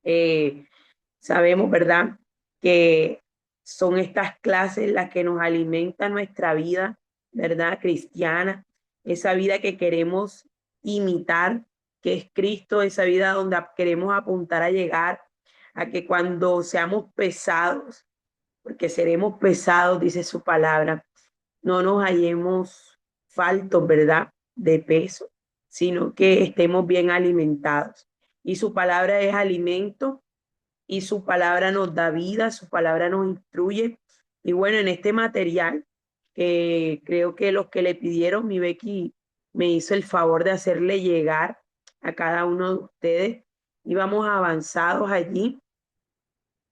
Eh, Sabemos, ¿verdad?, que son estas clases las que nos alimentan nuestra vida, ¿verdad?, cristiana, esa vida que queremos imitar, que es Cristo, esa vida donde queremos apuntar a llegar, a que cuando seamos pesados, porque seremos pesados, dice su palabra, no nos hallemos faltos, ¿verdad?, de peso, sino que estemos bien alimentados. Y su palabra es alimento y su palabra nos da vida, su palabra nos instruye. Y bueno, en este material, que creo que los que le pidieron, mi Becky me hizo el favor de hacerle llegar a cada uno de ustedes. Íbamos avanzados allí,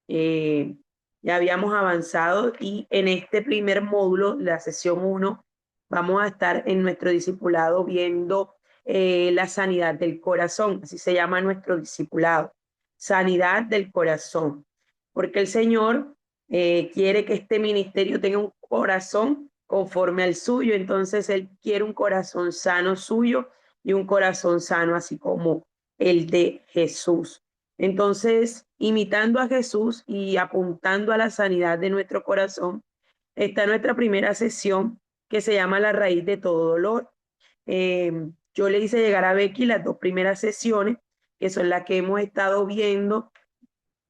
eh, ya habíamos avanzado y en este primer módulo, la sesión uno, vamos a estar en nuestro discipulado viendo la sanidad del corazón, así se llama nuestro discipulado, sanidad del corazón, porque el Señor quiere que este ministerio tenga un corazón conforme al suyo, entonces Él quiere un corazón sano suyo y un corazón sano así como el de Jesús. Entonces, imitando a Jesús y apuntando a la sanidad de nuestro corazón, está nuestra primera sesión que se llama La raíz de todo dolor. Eh, yo le hice llegar a Becky las dos primeras sesiones, que son las que hemos estado viendo,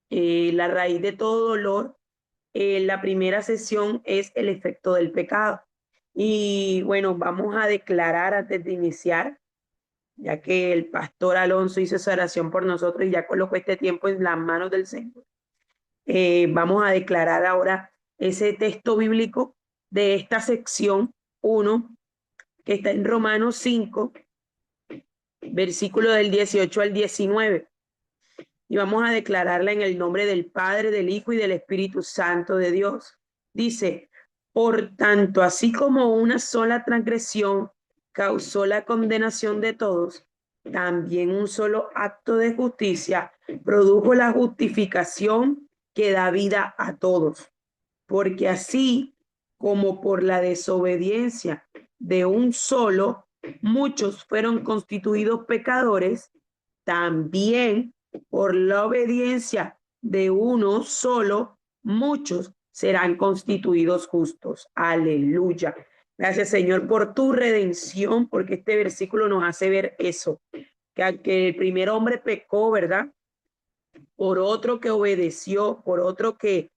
la raíz de todo dolor. La primera sesión es el efecto del pecado. Y bueno, vamos a declarar antes de iniciar, ya que el pastor Alonso hizo esa oración por nosotros y ya colocó este tiempo en las manos del Señor. Vamos a declarar ahora ese texto bíblico de esta sección uno que está en Romanos 5, versículo del 18 al 19. Y vamos a declararla en el nombre del Padre, del Hijo y del Espíritu Santo de Dios. Dice, por tanto, así como una sola transgresión causó la condenación de todos, también un solo acto de justicia produjo la justificación que da vida a todos. Porque así como por la desobediencia de un solo, muchos fueron constituidos pecadores, también por la obediencia de uno solo, muchos serán constituidos justos. Aleluya. Gracias, Señor, por tu redención, porque este versículo nos hace ver eso, que el primer hombre pecó, ¿verdad? Por otro que obedeció, por otro que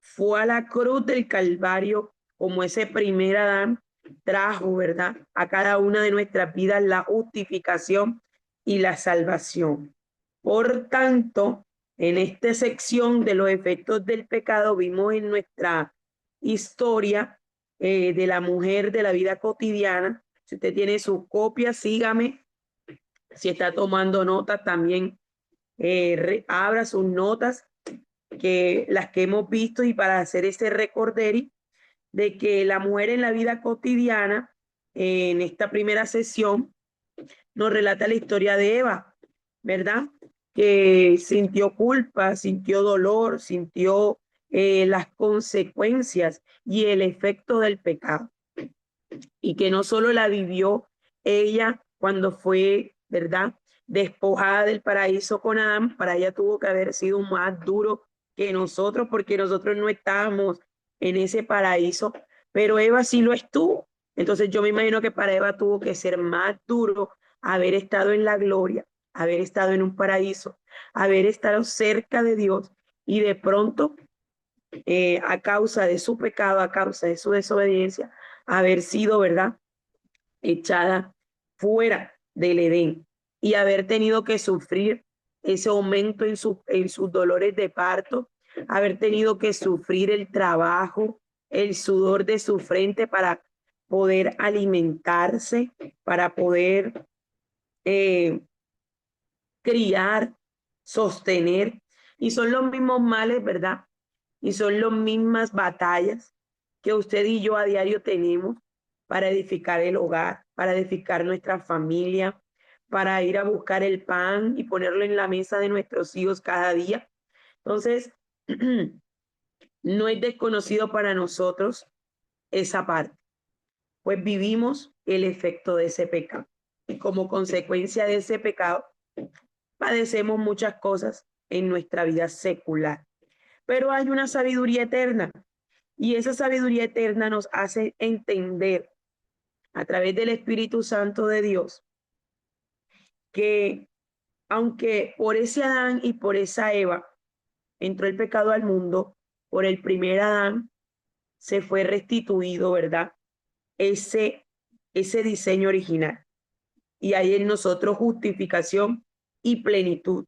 fue a la cruz del Calvario, como ese primer Adán trajo, ¿verdad?, a cada una de nuestras vidas la justificación y la salvación. Por tanto, en esta sección de los efectos del pecado, vimos en nuestra historia de la mujer de la vida cotidiana. Si usted tiene su copia, sígame. Si está tomando notas, también abra sus notas, que las que hemos visto, y para hacer ese recorderi de que la mujer en la vida cotidiana, en esta primera sesión, nos relata la historia de Eva, ¿verdad? Que sintió culpa, sintió dolor, sintió las consecuencias y el efecto del pecado. Y que no solo la vivió ella cuando fue, ¿verdad?, despojada del paraíso con Adán, para ella tuvo que haber sido más duro que nosotros, porque nosotros no estábamos en ese paraíso, pero Eva sí lo estuvo. Entonces yo me imagino que para Eva tuvo que ser más duro haber estado en la gloria, haber estado en un paraíso, haber estado cerca de Dios y de pronto, a causa de su pecado, a causa de su desobediencia, haber sido, ¿verdad?, echada fuera del Edén y haber tenido que sufrir ese aumento en sus dolores de parto, haber tenido que sufrir el trabajo, el sudor de su frente para poder alimentarse, para poder eh, criar, sostener. Y son los mismos males, ¿verdad? Y son las mismas batallas que usted y yo a diario tenemos para edificar el hogar, para edificar nuestra familia, para ir a buscar el pan y ponerlo en la mesa de nuestros hijos cada día. Entonces, no es desconocido para nosotros esa parte, pues vivimos el efecto de ese pecado. Y como consecuencia de ese pecado, padecemos muchas cosas. en nuestra vida secular. Pero hay una sabiduría eterna y esa sabiduría eterna nos hace entender a través del Espíritu Santo de Dios que aunque por ese Adán y por esa Eva entró el pecado al mundo, por el primer Adán se fue restituido, ¿verdad? Ese, ese diseño original. Y hay en nosotros justificación y plenitud.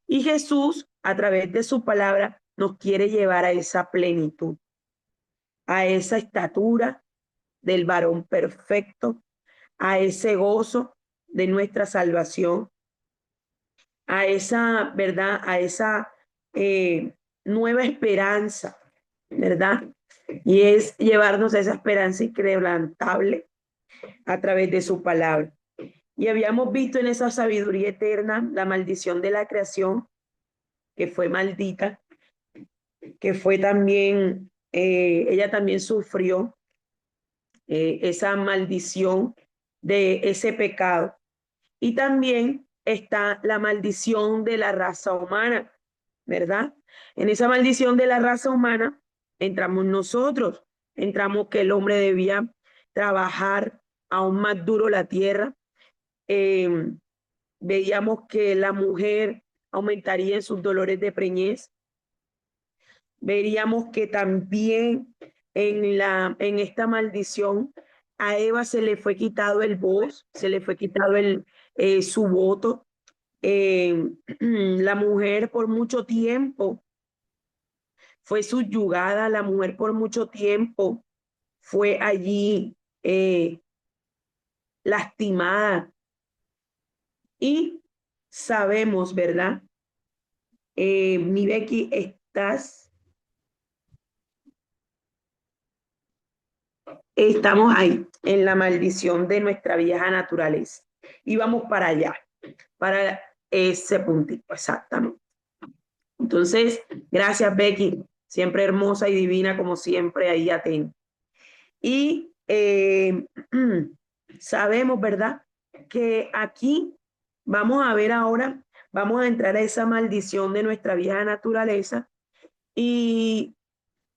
Y Jesús, a través de su palabra, nos quiere llevar a esa plenitud, a esa estatura del varón perfecto, a ese gozo de nuestra salvación, a esa, ¿verdad? A esa nueva esperanza, ¿verdad? Y es llevarnos a esa esperanza inquebrantable a través de su palabra. Y habíamos visto en esa sabiduría eterna la maldición de la creación, que fue maldita, que fue también, ella también sufrió esa maldición de ese pecado. Y también está la maldición de la raza humana, ¿verdad? En esa maldición de la raza humana entramos nosotros, entramos que el hombre debía trabajar aún más duro la tierra. Eh, Veíamos que la mujer aumentaría en sus dolores de preñez. Veríamos que también en esta maldición a Eva se le fue quitado el voz, se le fue quitado su voto. La mujer por mucho tiempo fue subyugada, la mujer por mucho tiempo fue allí lastimada. Y sabemos, ¿verdad? Mi Becky, estamos ahí, en la maldición de nuestra vieja naturaleza. Y vamos para allá, para ese puntito, exactamente. Entonces, gracias, Becky, siempre hermosa y divina, como siempre, ahí atenta. Y sabemos, ¿verdad? Que aquí vamos a ver ahora, vamos a entrar a esa maldición de nuestra vieja naturaleza y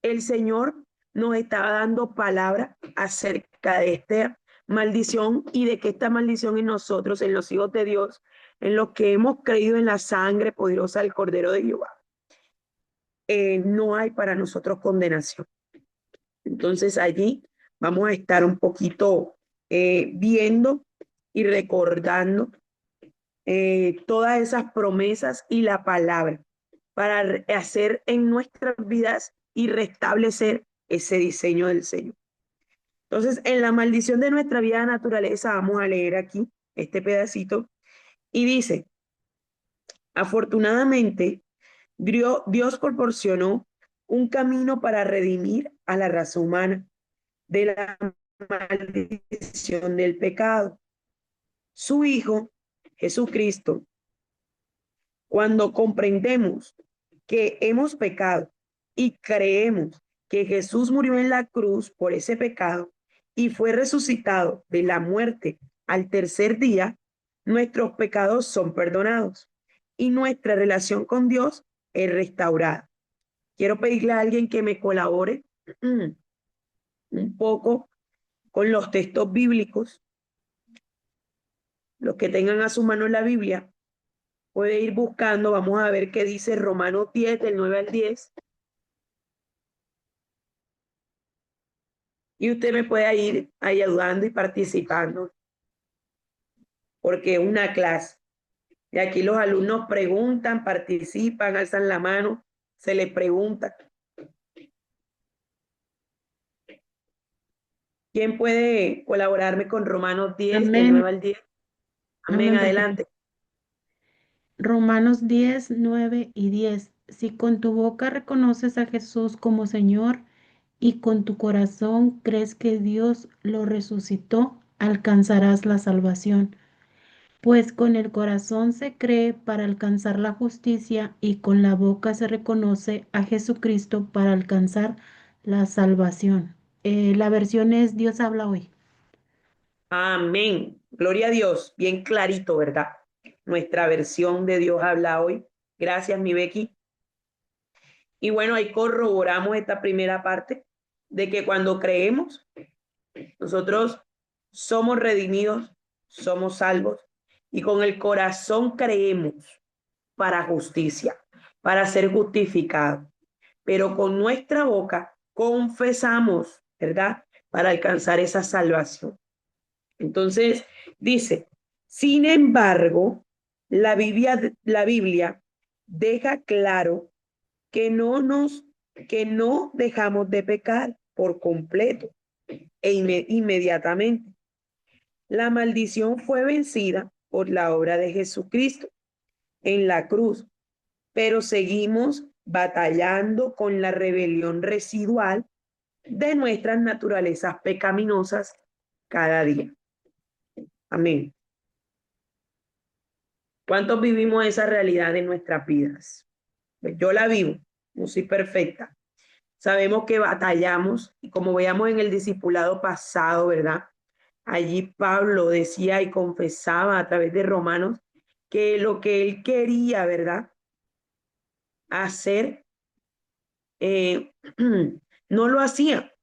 el Señor nos estaba dando palabra acerca de esta maldición y de que esta maldición en nosotros, en los hijos de Dios, en los que hemos creído en la sangre poderosa del Cordero de Jehová, no hay para nosotros condenación. Entonces allí vamos a estar un poquito viendo y recordando todas esas promesas y la palabra para hacer en nuestras vidas y restablecer ese diseño del Señor. Entonces, en la maldición de nuestra vida naturaleza, vamos a leer aquí este pedacito y dice, afortunadamente, Dios proporcionó un camino para redimir a la raza humana de la maldición del pecado. Su Hijo, Jesucristo, cuando comprendemos que hemos pecado y creemos que Jesús murió en la cruz por ese pecado y fue resucitado de la muerte al tercer día, nuestros pecados son perdonados y nuestra relación con Dios es restaurada. Quiero pedirle a alguien que me colabore un poco con los textos bíblicos. Los que tengan a su mano la Biblia, puede ir buscando. Vamos a ver qué dice Romanos 10, del 9 al 10. Y usted me puede ir ayudando y participando, porque es una clase. Y aquí los alumnos preguntan, participan, alzan la mano, se les pregunta. ¿Quién puede colaborarme con Romanos 10, del 9 Amén. al 10? Amén, Amén, profeta. adelante. Romanos 10, 9 y 10. Si con tu boca reconoces a Jesús como Señor y con tu corazón crees que Dios lo resucitó, alcanzarás la salvación. Pues con el corazón se cree para alcanzar la justicia y con la boca se reconoce a Jesucristo para alcanzar la salvación. La versión es Dios habla hoy. Amén. Gloria a Dios. Bien clarito, ¿verdad? Nuestra versión de Dios habla hoy. Gracias, mi Becky. Y bueno, ahí corroboramos esta primera parte de que cuando creemos, nosotros somos redimidos, somos salvos y con el corazón creemos para justicia, para ser justificados. Pero con nuestra boca confesamos, ¿verdad? Para alcanzar esa salvación. Entonces, dice, sin embargo, la Biblia deja claro que que no dejamos de pecar por completo inmediatamente. La maldición fue vencida por la obra de Jesucristo en la cruz, pero seguimos batallando con la rebelión residual de nuestras naturalezas pecaminosas cada día. Amén. ¿Cuántos vivimos esa realidad en nuestras vidas? Pues yo la vivo, no soy perfecta. Sabemos que batallamos y como veíamos en el discipulado pasado, ¿verdad? Allí Pablo decía y confesaba a través de Romanos que lo que él quería, ¿verdad? Hacer, no lo hacía.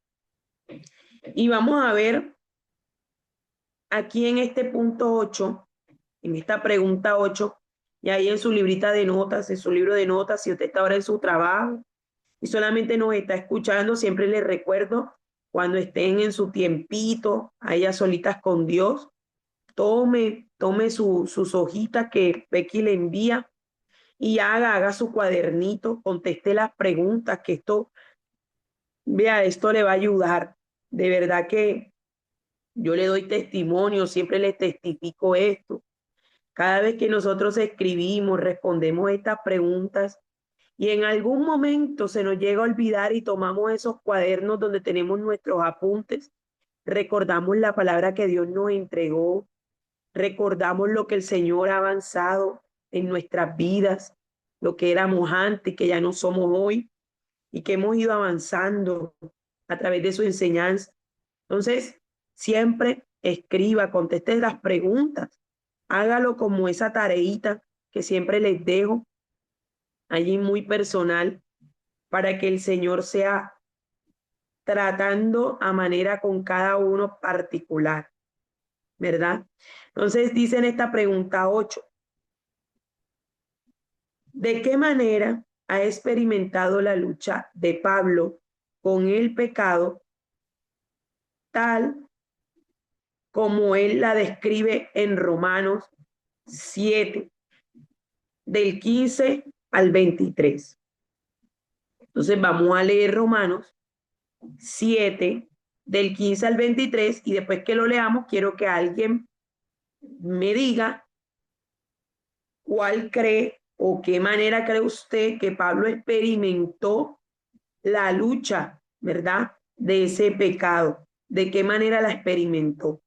Y vamos a ver aquí en este punto 8, en esta pregunta 8, y ahí en su librita de notas, en su libro de notas, si usted está ahora en su trabajo y solamente nos está escuchando, siempre les recuerdo, cuando estén en su tiempito, allá solitas con Dios, tome sus hojitas que Becky le envía y haga su cuadernito, conteste las preguntas, que vea, esto le va a ayudar. De verdad que yo le doy testimonio, siempre le testifico esto. Cada vez que nosotros escribimos, respondemos estas preguntas y en algún momento se nos llega a olvidar y tomamos esos cuadernos donde tenemos nuestros apuntes, recordamos la palabra que Dios nos entregó, recordamos lo que el Señor ha avanzado en nuestras vidas, lo que éramos antes, que ya no somos hoy y que hemos ido avanzando a través de su enseñanza. Entonces, siempre escriba, conteste las preguntas, hágalo como esa tareita que siempre les dejo allí muy personal para que el Señor sea tratando a manera con cada uno particular, ¿verdad? Entonces dice en esta pregunta 8, ¿de qué manera ha experimentado la lucha de Pablo con el pecado tal como él la describe en Romanos 7, del 15 al 23? Entonces vamos a leer Romanos 7, del 15 al 23, y después que lo leamos, quiero que alguien me diga cuál cree o qué manera cree usted que Pablo experimentó la lucha, ¿verdad? De ese pecado. ¿De qué manera la experimentó?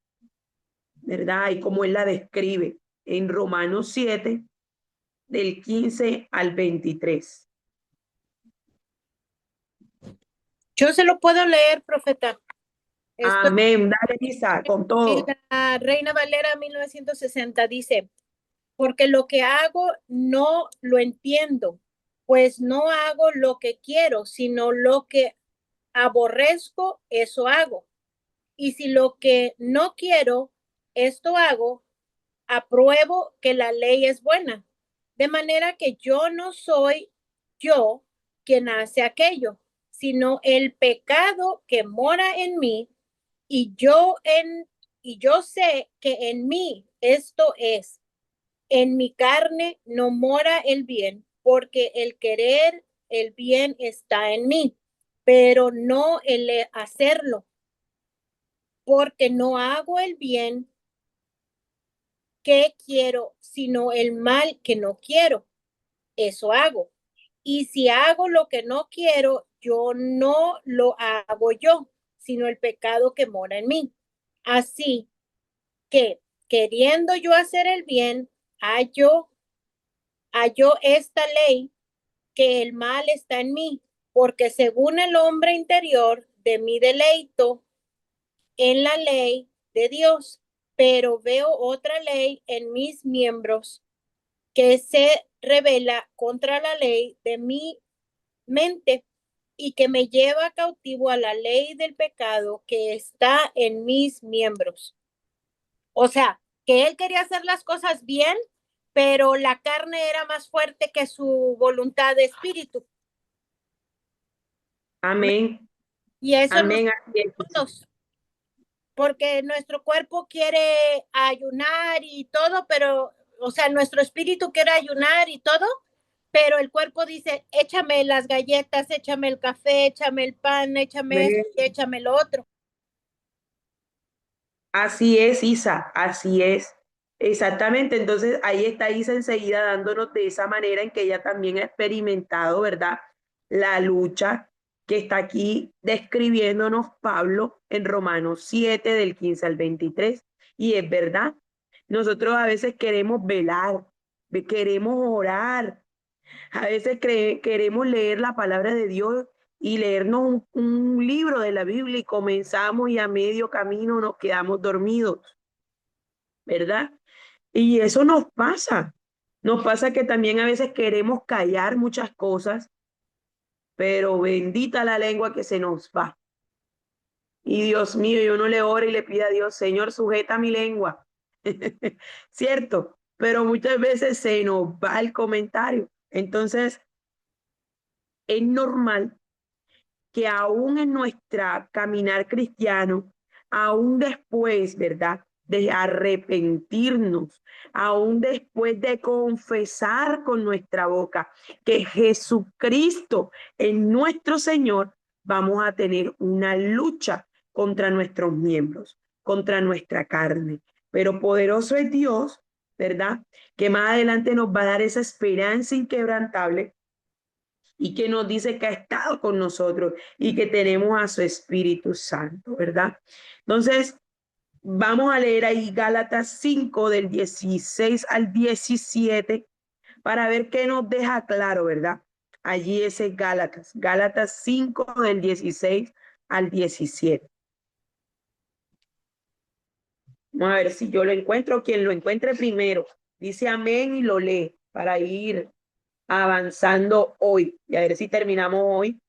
¿Verdad? Y cómo él la describe en Romanos 7, del 15 al 23. Yo se lo puedo leer, profeta. Esto Amén. Dale, Isa, con en todo. la Reina Valera 1960 dice, porque lo que hago no lo entiendo, pues no hago lo que quiero, sino lo que aborrezco, eso hago. Y si lo que no quiero, esto hago, apruebo que la ley es buena. De manera que yo no soy yo quien hace aquello, sino el pecado que mora en mí, y yo sé que en mí esto es, en mi carne no mora el bien, porque el querer el bien está en mí, pero no el hacerlo, porque no hago el bien que quiero, sino el mal que no quiero. Eso hago. Y si hago lo que no quiero, yo no lo hago yo, sino el pecado que mora en mí. Así que, queriendo yo hacer el bien, hallo esta ley, que el mal está en mí, porque según el hombre interior, de mi deleito en la ley de Dios, pero veo otra ley en mis miembros, que se rebela contra la ley de mi mente y que me lleva cautivo a la ley del pecado que está en mis miembros. O sea, que él quería hacer las cosas bien, pero la carne era más fuerte que su voluntad de espíritu. Amén. Y eso nos Amén. Así es. todos, porque nuestro cuerpo quiere ayunar y todo, pero, o sea, nuestro espíritu quiere ayunar y todo, pero el cuerpo dice, échame las galletas, échame el café, échame el pan, échame esto, échame lo otro. Así es, Isa, así es. Exactamente, entonces ahí está Isa enseguida dándonos de esa manera en que ella también ha experimentado, ¿verdad? La lucha que está aquí describiéndonos Pablo en Romanos 7 del 15 al 23. Y es verdad, nosotros a veces queremos velar, queremos orar, a veces queremos leer la palabra de Dios y leernos un libro de la Biblia y comenzamos y a medio camino nos quedamos dormidos, ¿verdad? Y eso nos pasa. Nos pasa que también a veces queremos callar muchas cosas, pero bendita la lengua que se nos va. Y Dios mío, yo no le oro y le pido a Dios, Señor, sujeta mi lengua. ¿Cierto? Pero muchas veces se nos va el comentario. Entonces, es normal que aún en nuestra caminar cristiano, aún después, ¿verdad? De arrepentirnos, aún después de confesar con nuestra boca que Jesucristo es nuestro Señor, vamos a tener una lucha contra nuestros miembros, contra nuestra carne. Pero poderoso es Dios, ¿verdad? Que más adelante nos va a dar esa esperanza inquebrantable y que nos dice que ha estado con nosotros y que tenemos a su Espíritu Santo, ¿verdad? Entonces, vamos a leer ahí Gálatas 5 del 16 al 17 para ver qué nos deja claro, ¿verdad? Allí ese Gálatas, Gálatas 5 del 16 al 17. Vamos a ver si yo lo encuentro, quien lo encuentre primero. Dice amén y lo lee para ir avanzando hoy y a ver si terminamos hoy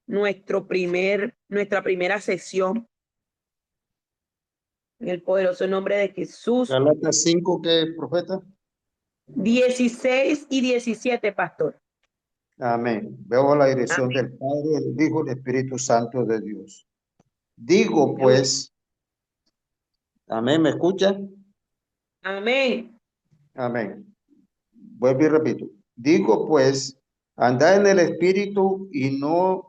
nuestra primera sesión en el poderoso nombre de Jesús. Galatas 5, ¿qué, profeta? 16 y 17, pastor. Amén. Veo la dirección Amén. del Padre, del Hijo, del Espíritu Santo de Dios. Digo pues, amén, ¿me escuchan? Amén. Amén. Vuelvo y repito. Digo pues, andad en el Espíritu y no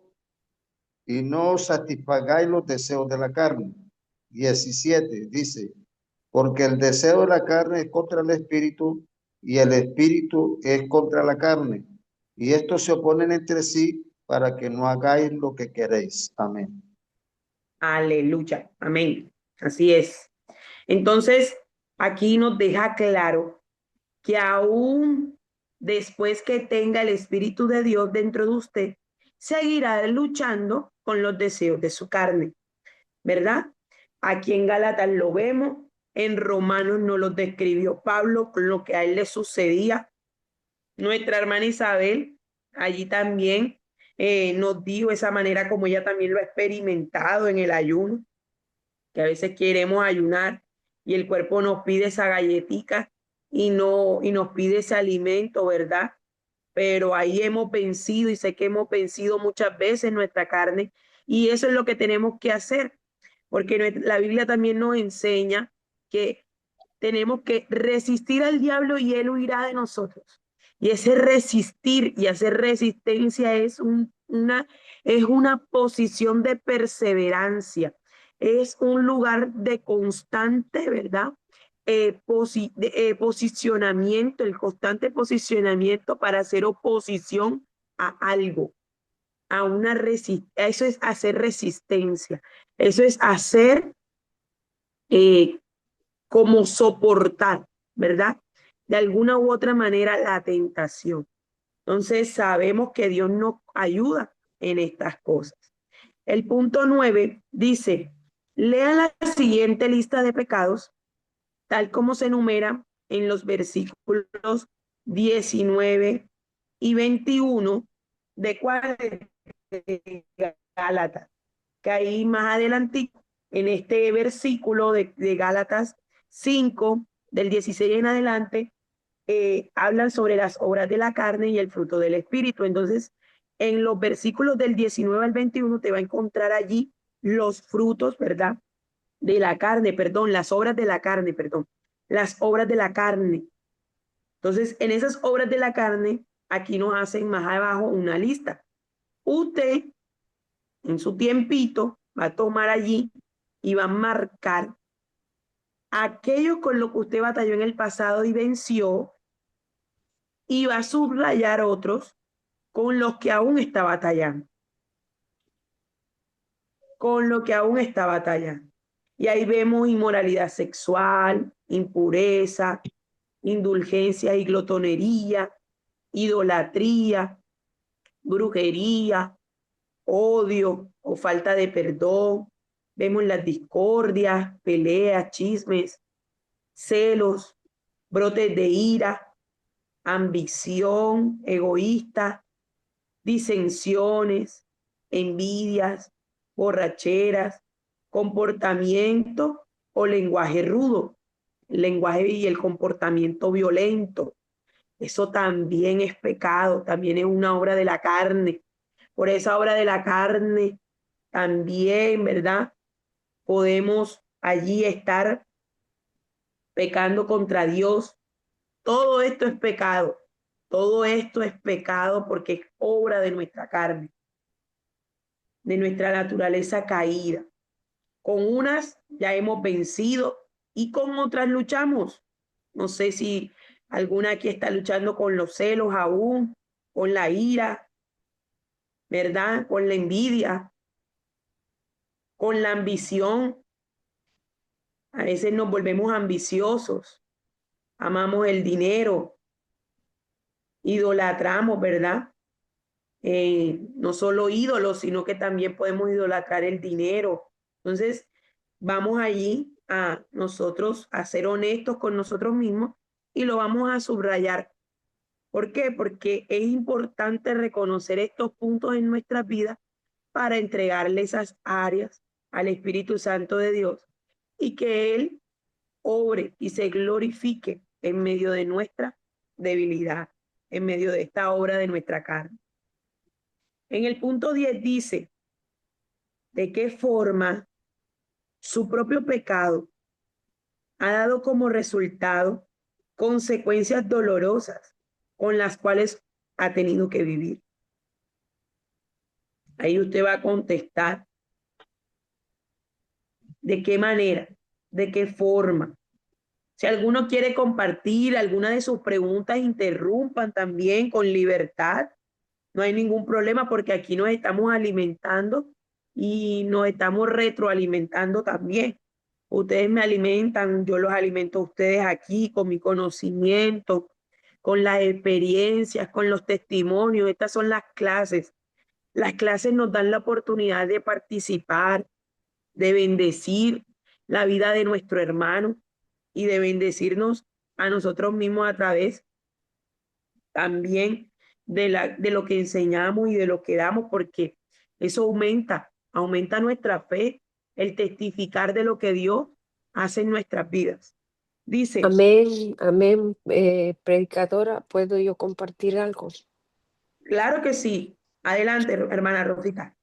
satisfagáis los deseos de la carne. 17 dice, porque el deseo de la carne es contra el Espíritu y el Espíritu es contra la carne. Y estos se oponen entre sí para que no hagáis lo que queréis. Amén. Aleluya. Amén. Así es. Entonces, aquí nos deja claro que aún después que tenga el Espíritu de Dios dentro de usted, seguirá luchando con los deseos de su carne, ¿verdad? Aquí en Gálatas lo vemos, en Romanos nos lo describió Pablo con lo que a él le sucedía. Nuestra hermana Isabel allí también nos dijo esa manera como ella también lo ha experimentado en el ayuno, que a veces queremos ayunar y el cuerpo nos pide esa galletica y nos pide ese alimento, ¿verdad? Pero ahí hemos vencido y sé que hemos vencido muchas veces nuestra carne y eso es lo que tenemos que hacer, porque la Biblia también nos enseña que tenemos que resistir al diablo y él huirá de nosotros. Y ese resistir y hacer resistencia es una posición de perseverancia, es un lugar de constante, ¿verdad? Posicionamiento, el constante posicionamiento para hacer oposición a algo, a una resistencia. Eso es hacer resistencia, eso es hacer eh, como soportar, ¿verdad? De alguna u otra manera la tentación. Entonces sabemos que Dios nos ayuda en estas cosas. El punto 9 dice, lea la siguiente lista de pecados, tal como se enumera en los versículos 19 y 21, ¿de cuál? De Gálatas, que ahí más adelante, en este versículo de Gálatas 5, del 16 en adelante, hablan sobre las obras de la carne y el fruto del espíritu. Entonces, en los versículos del 19 al 21 te va a encontrar allí los frutos, ¿verdad? De la carne, perdón, las obras de la carne, perdón, las obras de la carne. Entonces, en esas obras de la carne, aquí nos hacen más abajo una lista. Usted, en su tiempito, va a tomar allí y va a marcar aquello con lo que usted batalló en el pasado y venció, y va a subrayar otros con los que aún está batallando, con lo que aún está batallando. Y ahí vemos inmoralidad sexual, impureza, indulgencia y glotonería, idolatría, brujería, odio o falta de perdón. Vemos las discordias, peleas, chismes, celos, brotes de ira, ambición, egoísta, disensiones, envidias, borracheras, comportamiento o lenguaje rudo, el lenguaje y el comportamiento violento. Eso también es pecado, también es una obra de la carne. Por esa obra de la carne también, ¿verdad? Podemos allí estar pecando contra Dios. Todo esto es pecado. Todo esto es pecado porque es obra de nuestra carne, de nuestra naturaleza caída. Con unas ya hemos vencido y con otras luchamos. No sé si alguna aquí está luchando con los celos aún, con la ira, ¿verdad? Con la envidia, con la ambición. A veces nos volvemos ambiciosos, amamos el dinero, idolatramos, ¿verdad? No solo ídolos, sino que también podemos idolatrar el dinero. Entonces, vamos allí a nosotros a ser honestos con nosotros mismos y lo vamos a subrayar. ¿Por qué? Porque es importante reconocer estos puntos en nuestras vidas para entregarle esas áreas al Espíritu Santo de Dios y que Él obre y se glorifique en medio de nuestra debilidad, en medio de esta obra de nuestra carne. En el punto 10 dice, ¿de qué forma su propio pecado ha dado como resultado consecuencias dolorosas con las cuales ha tenido que vivir? Ahí usted va a contestar de qué manera, de qué forma. Si alguno quiere compartir alguna de sus preguntas, interrumpan también con libertad. No hay ningún problema porque aquí nos estamos alimentando y nos estamos retroalimentando también. Ustedes me alimentan, yo los alimento a ustedes aquí con mi conocimiento, con las experiencias, con los testimonios. Estas son las clases. Las clases nos dan la oportunidad de participar, de bendecir la vida de nuestro hermano y de bendecirnos a nosotros mismos a través también de lo que enseñamos y de lo que damos, porque eso aumenta nuestra fe, el testificar de lo que Dios hace en nuestras vidas. Dice, Amén, amén. Predicadora, ¿puedo yo compartir algo? claro que sí. Adelante, hermana Rosita.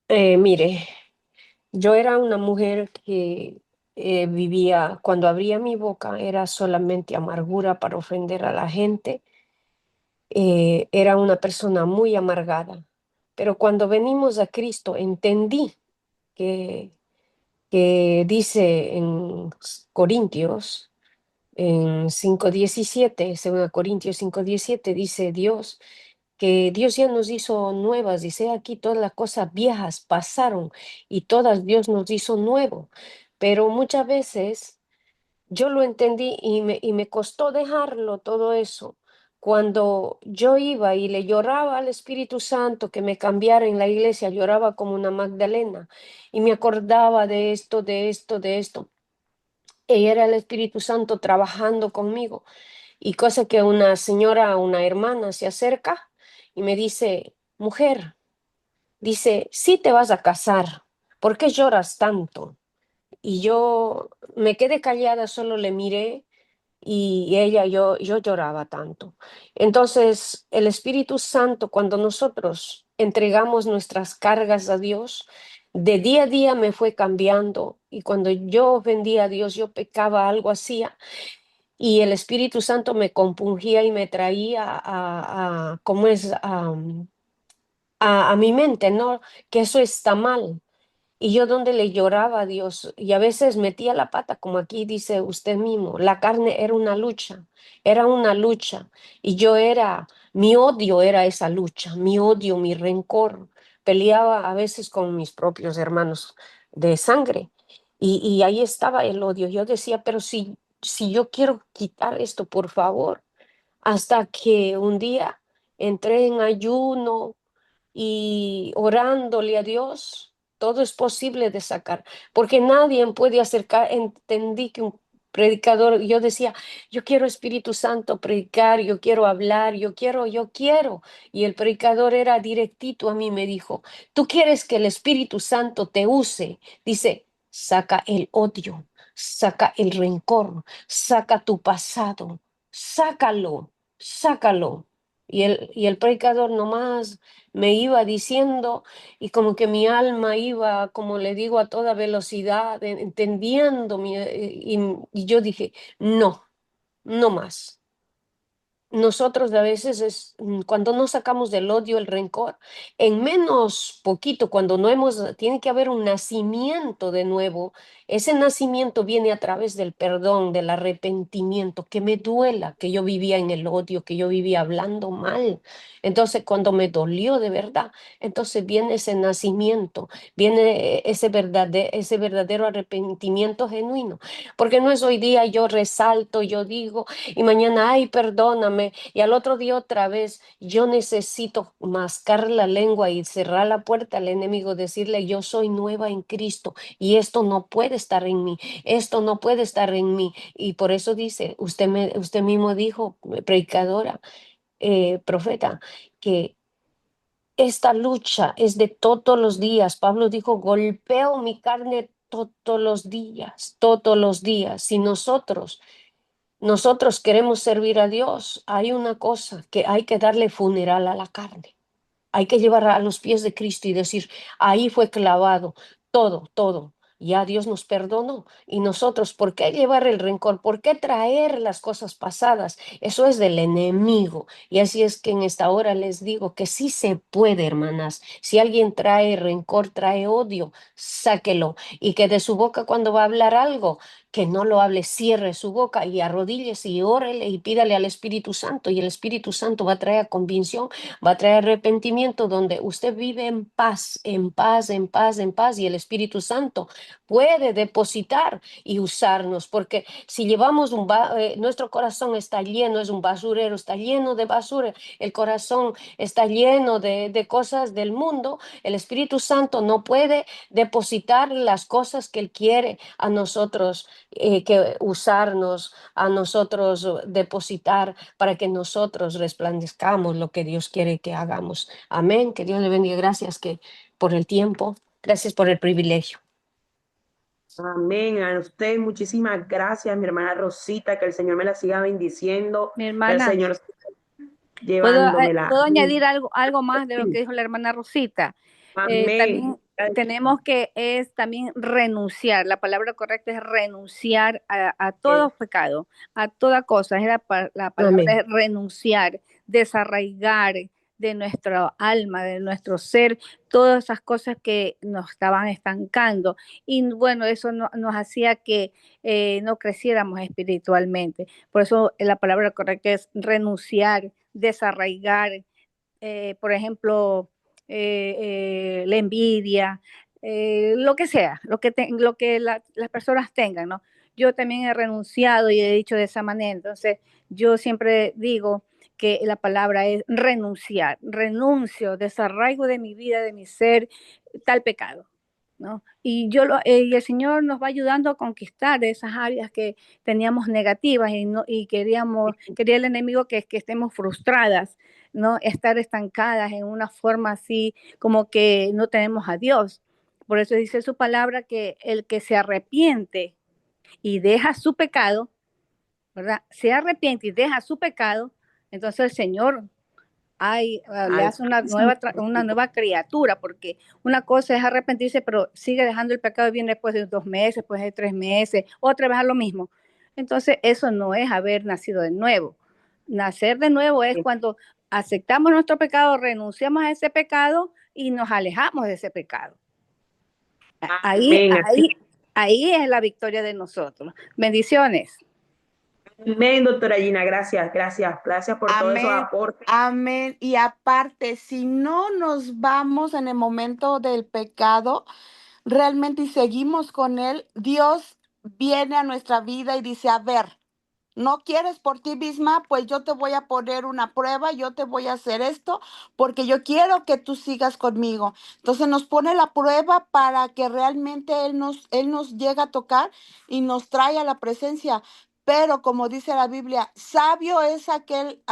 Mire, yo era una mujer que vivía, cuando abría mi boca, era solamente amargura para ofender a la gente. Era una persona muy amargada. Pero cuando venimos a Cristo, entendí que, que dice en Corintios, en 5:17, según Corintios 5:17, dice Dios, que Dios ya nos hizo nuevas, dice aquí todas las cosas viejas pasaron y todas Dios nos hizo nuevo. Pero muchas veces yo lo entendí y me costó dejarlo todo eso. Cuando yo iba y le lloraba al Espíritu Santo que me cambiara en la iglesia, lloraba como una Magdalena y me acordaba de esto, de esto, de esto. Y era el Espíritu Santo trabajando conmigo. Y cosa que una señora, una hermana se acerca y me dice, mujer, dice, sí te vas a casar, ¿por qué lloras tanto? Y yo me quedé callada, solo le miré y ella, yo lloraba tanto. Entonces, el Espíritu Santo, cuando nosotros entregamos nuestras cargas a Dios, de día a día me fue cambiando y cuando yo ofendía a Dios, yo pecaba, algo hacía y el Espíritu Santo me compungía y me traía ¿cómo es? A mi mente, ¿no? Que eso está mal. Y yo donde le lloraba a Dios y a veces metía la pata, como aquí dice usted mismo, la carne era una lucha y yo era, mi odio era esa lucha, mi odio, mi rencor. Peleaba a veces con mis propios hermanos de sangre y ahí estaba el odio. Yo decía, pero si yo quiero quitar esto, por favor, hasta que un día entré en ayuno y orándole a Dios, todo es posible de sacar, porque nadie puede acercar, entendí que un predicador, yo decía, yo quiero Espíritu Santo predicar, yo quiero hablar, yo quiero, y el predicador era directito a mí, me dijo, tú quieres que el Espíritu Santo te use, dice, saca el odio, saca el rencor, saca tu pasado, sácalo, sácalo. Y el predicador nomás me iba diciendo y como que mi alma iba, como le digo, a toda velocidad, entendiendo, y yo dije, no, no más. Nosotros a veces cuando no sacamos del odio el rencor, en menos poquito, cuando no tiene que haber un nacimiento de nuevo, ese nacimiento viene a través del perdón, del arrepentimiento, que me duela, que yo vivía en el odio, que yo vivía hablando mal. Entonces, cuando me dolió de verdad, entonces viene ese nacimiento, viene ese verdadero arrepentimiento genuino, porque no es hoy día yo resalto, yo digo, y mañana, ay, perdóname, y al otro día otra vez, yo necesito mascar la lengua y cerrar la puerta al enemigo, decirle, yo soy nueva en Cristo y esto no puede estar en mí, esto no puede estar en mí. Y por eso dice, usted mismo dijo, predicadora, profeta, que esta lucha es de todos los días. Pablo dijo, golpeo mi carne todos los días, todos los días. Si nosotros queremos servir a Dios, hay una cosa que hay que darle funeral a la carne. Hay que llevar a los pies de Cristo y decir, ahí fue clavado todo, todo. Ya Dios nos perdonó. Y nosotros, ¿por qué llevar el rencor? ¿Por qué traer las cosas pasadas? Eso es del enemigo. Y así es que en esta hora les digo que sí se puede, hermanas. Si alguien trae rencor, trae odio, sáquelo. Y que de su boca cuando va a hablar algo, que no lo hable, cierre su boca y arrodíllese y órele y pídale al Espíritu Santo. Y el Espíritu Santo va a traer convicción, va a traer arrepentimiento donde usted vive en paz, en paz, en paz, en paz y el Espíritu Santo puede depositar y usarnos, porque si llevamos nuestro corazón está lleno, es un basurero, está lleno de basura, el corazón está lleno de cosas del mundo, el Espíritu Santo no puede depositar las cosas que Él quiere a nosotros, que usarnos, a nosotros depositar para que nosotros resplandezcamos lo que Dios quiere que hagamos. Amén. Que Dios le bendiga. Gracias por el tiempo. Gracias por el privilegio. Amén. A usted muchísimas gracias, mi hermana Rosita, que el Señor me la siga bendiciendo, Mi que el hermana, Señor siga ¿puedo, llevándomela. puedo añadir algo más de lo que dijo la hermana Rosita? Amén. También tenemos que también renunciar. La palabra correcta es renunciar a todo pecado, a toda cosa. La palabra Amén. es renunciar, desarraigar de nuestra alma, de nuestro ser, todas esas cosas que nos estaban estancando. Y bueno, eso nos hacía que no creciéramos espiritualmente. Por eso la palabra correcta es renunciar, desarraigar, por ejemplo, la envidia, lo que sea, lo que las personas tengan, ¿no? Yo también he renunciado y he dicho de esa manera. Entonces, yo siempre digo que la palabra es renunciar, renuncio, desarraigo de mi vida, de mi ser, tal pecado. ¿no? Y y el Señor nos va ayudando a conquistar esas áreas que teníamos negativas y, no, y quería el enemigo que estemos frustradas, ¿no? Estar estancadas en una forma así como que no tenemos a Dios. Por eso dice su palabra que el que se arrepiente y deja su pecado, ¿verdad? Se arrepiente y deja su pecado, entonces el Señor le Ay, hace una nueva criatura, porque una cosa es arrepentirse, pero sigue dejando el pecado y viene después de 2 meses, después de 3 meses, otra vez a lo mismo. Entonces, eso no es haber nacido de nuevo. Nacer de nuevo es cuando aceptamos nuestro pecado, renunciamos a ese pecado y nos alejamos de ese pecado. Ahí, amén, ahí, ahí es la victoria de nosotros. Bendiciones. amén, doctora Gina, gracias, gracias, gracias por todos esos Amén, aportes. amén. Y aparte, si no nos vamos en el momento del pecado, realmente y seguimos con él, Dios viene a nuestra vida y dice, a ver, ¿no quieres por ti misma? Pues yo te voy a poner una prueba, yo te voy a hacer esto, porque yo quiero que tú sigas conmigo. Entonces nos pone la prueba para que realmente Él nos llegue a tocar y nos trae a la presencia. Pero como dice la Biblia, sabio es aquel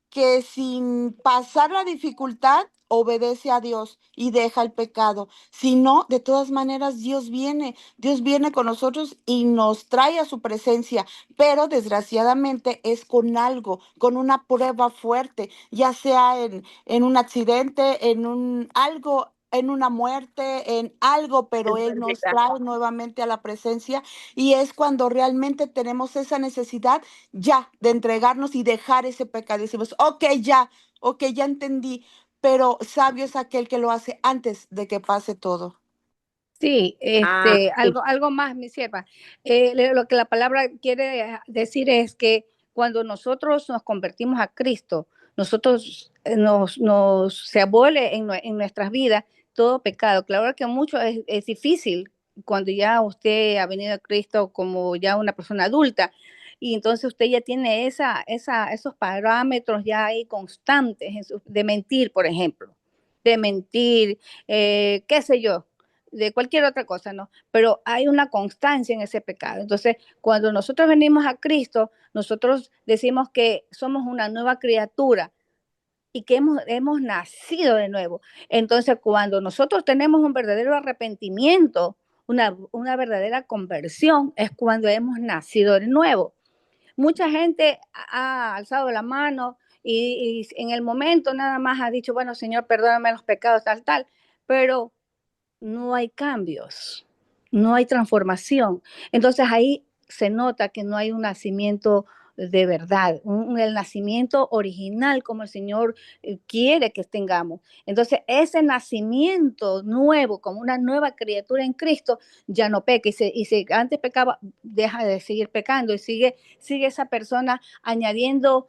que sin pasar la dificultad obedece a Dios y deja el pecado. Si no, de todas maneras, Dios viene con nosotros y nos trae a su presencia, pero desgraciadamente es con algo, con una prueba fuerte, ya sea en un accidente, algo, en una muerte, en algo, pero Él nos trae nuevamente a la presencia y es cuando realmente tenemos esa necesidad ya de entregarnos y dejar ese pecado. Decimos, ok, ya entendí, pero sabio es aquel que lo hace antes de que pase todo. Sí, Amén. algo más, mi sierva. Lo que la palabra quiere decir es que cuando nosotros nos convertimos a Cristo, nosotros se abole en nuestras vidas todo pecado. Claro que mucho es difícil cuando ya usted ha venido a Cristo como ya una persona adulta y entonces usted ya tiene esos parámetros ya ahí constantes de mentir, por ejemplo, de mentir, qué sé yo, de cualquier otra cosa, ¿no? Pero hay una constancia en ese pecado. Entonces, cuando nosotros venimos a Cristo, nosotros decimos que somos una nueva criatura y que hemos nacido de nuevo. Entonces, cuando nosotros tenemos un verdadero arrepentimiento, una verdadera conversión, es cuando hemos nacido de nuevo. Mucha gente ha alzado la mano y en el momento nada más ha dicho, bueno, Señor, perdóname los pecados, tal, tal, pero no hay cambios, no hay transformación. Entonces ahí se nota que no hay un nacimiento de verdad, el nacimiento original como el Señor quiere que tengamos. Entonces ese nacimiento nuevo, como una nueva criatura en Cristo, ya no peca. Y si antes pecaba, deja de seguir pecando y sigue esa persona añadiendo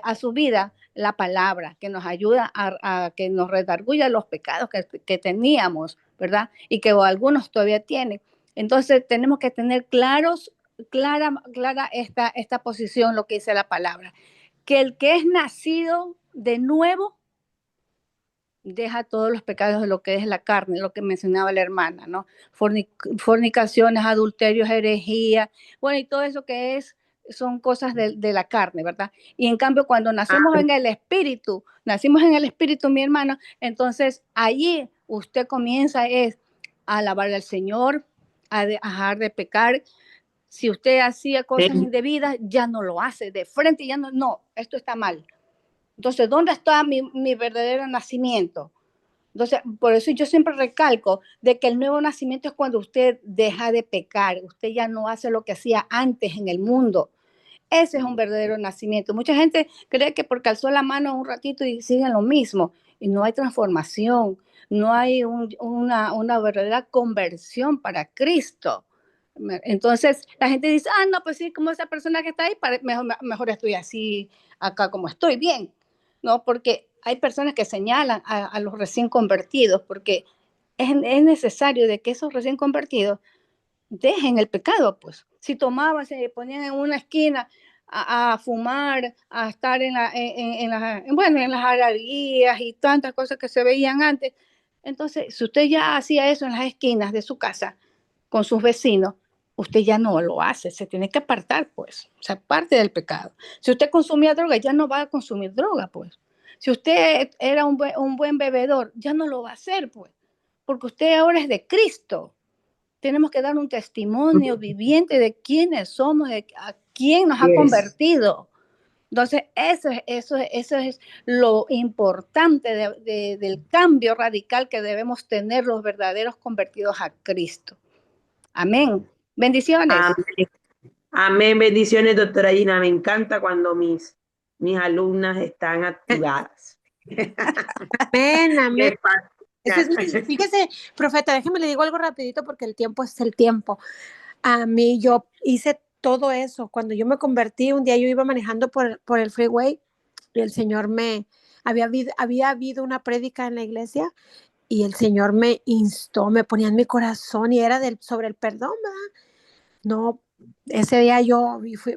a su vida la palabra que nos ayuda a que nos redarguya los pecados que teníamos, ¿verdad? Y que algunos todavía tienen. Entonces tenemos que tener clara esta posición, lo que dice la palabra, que el que es nacido de nuevo deja todos los pecados de lo que es la carne, lo que mencionaba la hermana, ¿no? Fornicaciones, adulterios, herejía, bueno, y todo eso son cosas de la carne, ¿verdad? Y en cambio, cuando nacemos en el espíritu, mi hermano, entonces allí usted comienza a alabar al Señor, a dejar de pecar. Si usted hacía cosas indebidas, ya no lo hace de frente, ya no, esto está mal. Entonces, ¿dónde está mi verdadero nacimiento? Entonces, por eso yo siempre recalco de que el nuevo nacimiento es cuando usted deja de pecar, usted ya no hace lo que hacía antes en el mundo. Ese es un verdadero nacimiento. Mucha gente cree que porque alzó la mano un ratito y siguen lo mismo, y no hay transformación, no hay una verdadera conversión para Cristo. Entonces, la gente dice, no, pues sí, como esa persona que está ahí, mejor estoy así acá como estoy, bien. No, porque hay personas que señalan a los recién convertidos, porque es necesario de que esos recién convertidos dejen el pecado, pues. Si tomaban, se ponían en una esquina a fumar, a estar en las algarabías y tantas cosas que se veían antes, Entonces, si usted ya hacía eso en las esquinas de su casa con sus vecinos, usted ya no lo hace, se tiene que apartar, pues, o sea, parte del pecado. Si usted consumía droga, ya no va a consumir droga, pues. Si usted era un buen bebedor, ya no lo va a hacer, pues, porque usted ahora es de Cristo. Tenemos que dar un testimonio viviente de quiénes somos, de a quién nos ha Yes. convertido. Entonces, eso es lo importante del cambio radical que debemos tener los verdaderos convertidos a Cristo. Amén. Bendiciones. Amén. Amén. Bendiciones, doctora Gina. Me encanta cuando mis alumnas están activadas. Amén, amén. Me fascina. Eso es, fíjese, profeta, déjeme le digo algo rapidito porque el tiempo es el tiempo. A mí yo hice todo eso. Cuando yo me convertí, un día yo iba manejando por el freeway y el Señor había habido una prédica en la iglesia y el Señor me instó, me ponía en mi corazón y era sobre el perdón, ¿verdad? No, ese día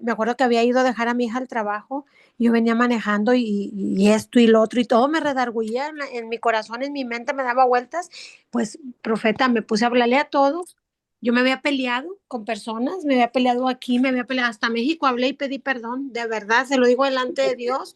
me acuerdo que había ido a dejar a mi hija al trabajo, yo venía manejando y esto y lo otro y todo me redarguía en mi corazón, en mi mente me daba vueltas, pues profeta, me puse a hablarle a todos, yo me había peleado con personas, me había peleado aquí, me había peleado hasta México, hablé y pedí perdón, de verdad, se lo digo delante de Dios,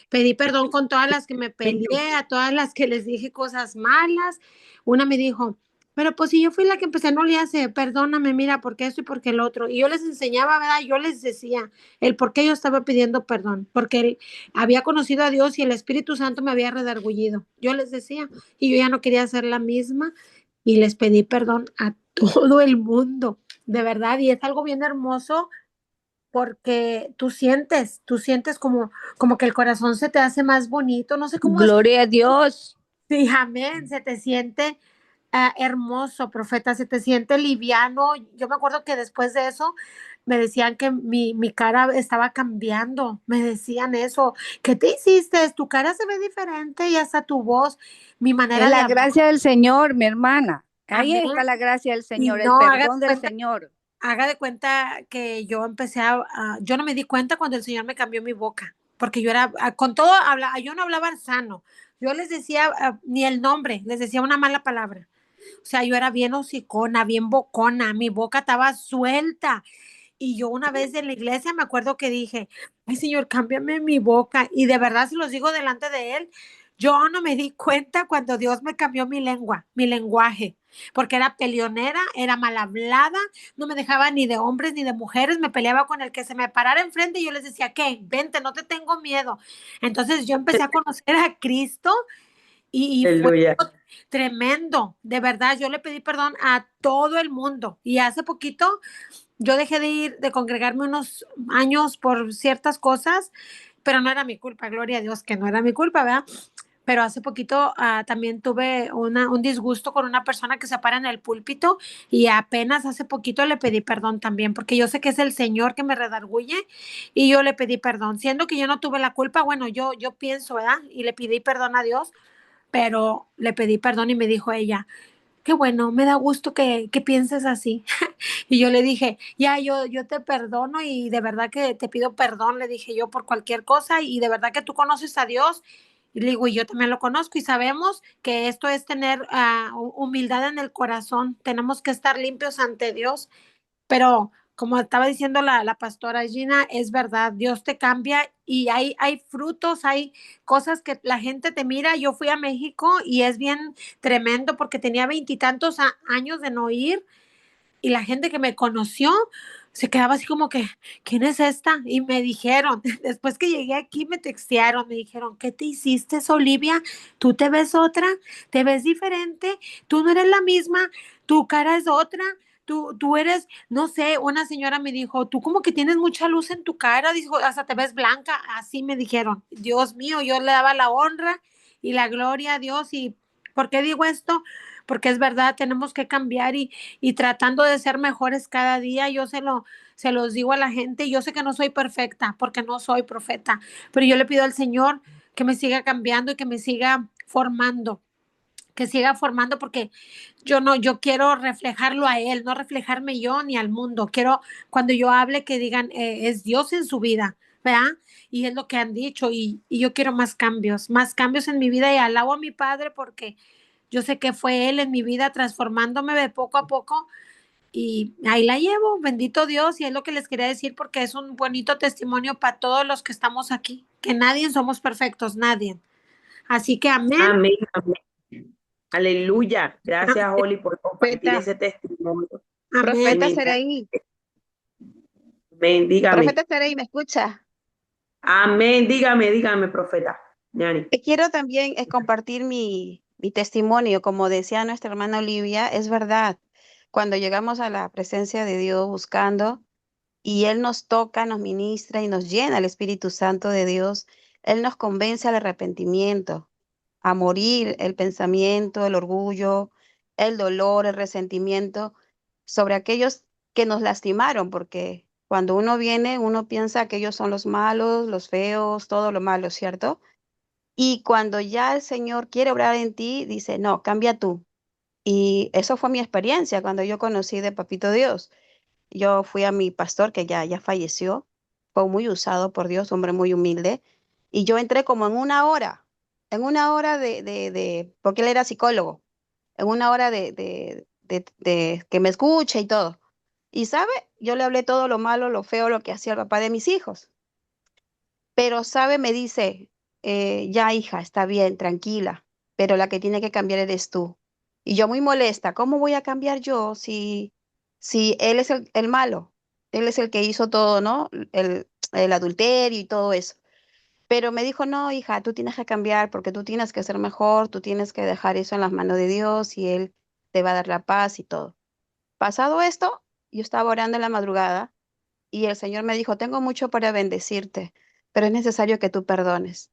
pedí perdón con todas las que me peleé, a todas las que les dije cosas malas, una me dijo, pero pues si yo fui la que empecé, no le hace, perdóname, mira, porque esto y porque el otro. Y yo les enseñaba, ¿verdad? Yo les decía el por qué yo estaba pidiendo perdón, porque él había conocido a Dios y el Espíritu Santo me había redargullido. Yo les decía, y yo ya no quería ser la misma y les pedí perdón a todo el mundo, de verdad. Y es algo bien hermoso porque tú sientes como que el corazón se te hace más bonito, no sé cómo es. Gloria a Dios. Sí, amén, se te siente hermoso, profeta, se te siente liviano. Yo me acuerdo que después de eso me decían que mi cara estaba cambiando, me decían eso, ¿qué te hiciste? Tu cara se ve diferente y hasta tu voz, mi manera Es de la hablar. gracia del Señor, mi hermana. Ahí Amén. está la gracia del Y Señor, el no, perdón del Señor. haga de cuenta que yo empecé yo no me di cuenta cuando el Señor me cambió mi boca, porque yo era, con todo, yo no hablaba sano, yo les decía ni el nombre, les decía una mala palabra. O sea, yo era bien hocicona, bien bocona, mi boca estaba suelta. Y yo una vez en la iglesia me acuerdo que dije, ay Señor, cámbiame mi boca. Y de verdad se los digo delante de Él, yo no me di cuenta cuando Dios me cambió mi lengua, mi lenguaje, porque era peleonera, era mal hablada, no me dejaba ni de hombres ni de mujeres, me peleaba con el que se me parara enfrente y yo les decía, ¿qué? Vente, no te tengo miedo. Entonces yo empecé a conocer a Cristo y fue Aleluya. tremendo, de verdad, yo le pedí perdón a todo el mundo y hace poquito yo dejé de ir, de congregarme unos años por ciertas cosas, pero no era mi culpa, gloria a Dios que no era mi culpa, ¿verdad? Pero hace poquito también tuve un disgusto con una persona que se para en el púlpito y apenas hace poquito le pedí perdón también, porque yo sé que es el Señor que me redarguye y yo le pedí perdón, siendo que yo no tuve la culpa, bueno, yo pienso, ¿verdad? Y le pedí perdón a Dios, pero le pedí perdón y me dijo ella, qué bueno, me da gusto que pienses así. Y yo le dije, ya, yo te perdono y de verdad que te pido perdón, le dije yo por cualquier cosa y de verdad que tú conoces a Dios. Y le digo, y yo también lo conozco y sabemos que esto es tener humildad en el corazón, tenemos que estar limpios ante Dios, pero como estaba diciendo la pastora Gina, es verdad, Dios te cambia y hay frutos, hay cosas que la gente te mira. Yo fui a México y es bien tremendo porque tenía veintitantos años de no ir y la gente que me conoció se quedaba así como que, ¿quién es esta? Y me dijeron, después que llegué aquí me textearon, me dijeron, ¿qué te hiciste, Olivia? ¿Tú te ves otra? ¿Te ves diferente? ¿Tú no eres la misma? ¿Tu cara es otra? Tú eres, no sé, una señora me dijo, tú como que tienes mucha luz en tu cara, dijo, hasta te ves blanca, así me dijeron. Dios mío, yo le daba la honra y la gloria a Dios. ¿Y por qué digo esto? Porque es verdad, tenemos que cambiar y tratando de ser mejores cada día. Yo se los digo a la gente. Yo sé que no soy perfecta porque no soy profeta, pero yo le pido al Señor que me siga cambiando y que siga formando porque yo quiero reflejarlo a Él, no reflejarme yo ni al mundo. Quiero cuando yo hable que digan, es Dios en su vida, ¿verdad? Y es lo que han dicho y yo quiero más cambios en mi vida y alabo a mi Padre porque Yo sé que fue Él en mi vida transformándome de poco a poco y ahí la llevo, bendito Dios, y es lo que les quería decir porque es un bonito testimonio para todos los que estamos aquí, que nadie somos perfectos, nadie. Así que amén. Amén, amén. Aleluya. Gracias, Amén. Oli, por compartir Profeta, ese testimonio. Amén. profeta Amén. Saraí, Amén. Dígame. profeta Saraí, ¿me escucha? Amén. Dígame, profeta. Yani. Quiero también compartir mi testimonio, como decía nuestra hermana Olivia, es verdad. Cuando llegamos a la presencia de Dios buscando y Él nos toca, nos ministra y nos llena el Espíritu Santo de Dios, Él nos convence al arrepentimiento, a morir el pensamiento, el orgullo, el dolor, el resentimiento sobre aquellos que nos lastimaron, porque cuando uno viene, uno piensa que ellos son los malos, los feos, todo lo malo, ¿cierto? Y cuando ya el Señor quiere obrar en ti, dice, no, cambia tú. Y eso fue mi experiencia cuando yo conocí de Papito Dios. Yo fui a mi pastor que ya falleció, fue muy usado por Dios, hombre muy humilde, y yo entré como en una hora porque él era psicólogo, en una hora de que me escuche y todo. Y sabe, yo le hablé todo lo malo, lo feo, lo que hacía el papá de mis hijos. Pero, ¿sabe? Me dice, ya hija, está bien, tranquila, pero la que tiene que cambiar eres tú. Y yo muy molesta, ¿cómo voy a cambiar yo si él es el malo? Él es el que hizo todo, ¿no? El adulterio y todo eso. Pero me dijo, no, hija, tú tienes que cambiar porque tú tienes que ser mejor, tú tienes que dejar eso en las manos de Dios y Él te va a dar la paz y todo. Pasado esto, yo estaba orando en la madrugada y el Señor me dijo, tengo mucho para bendecirte, pero es necesario que tú perdones.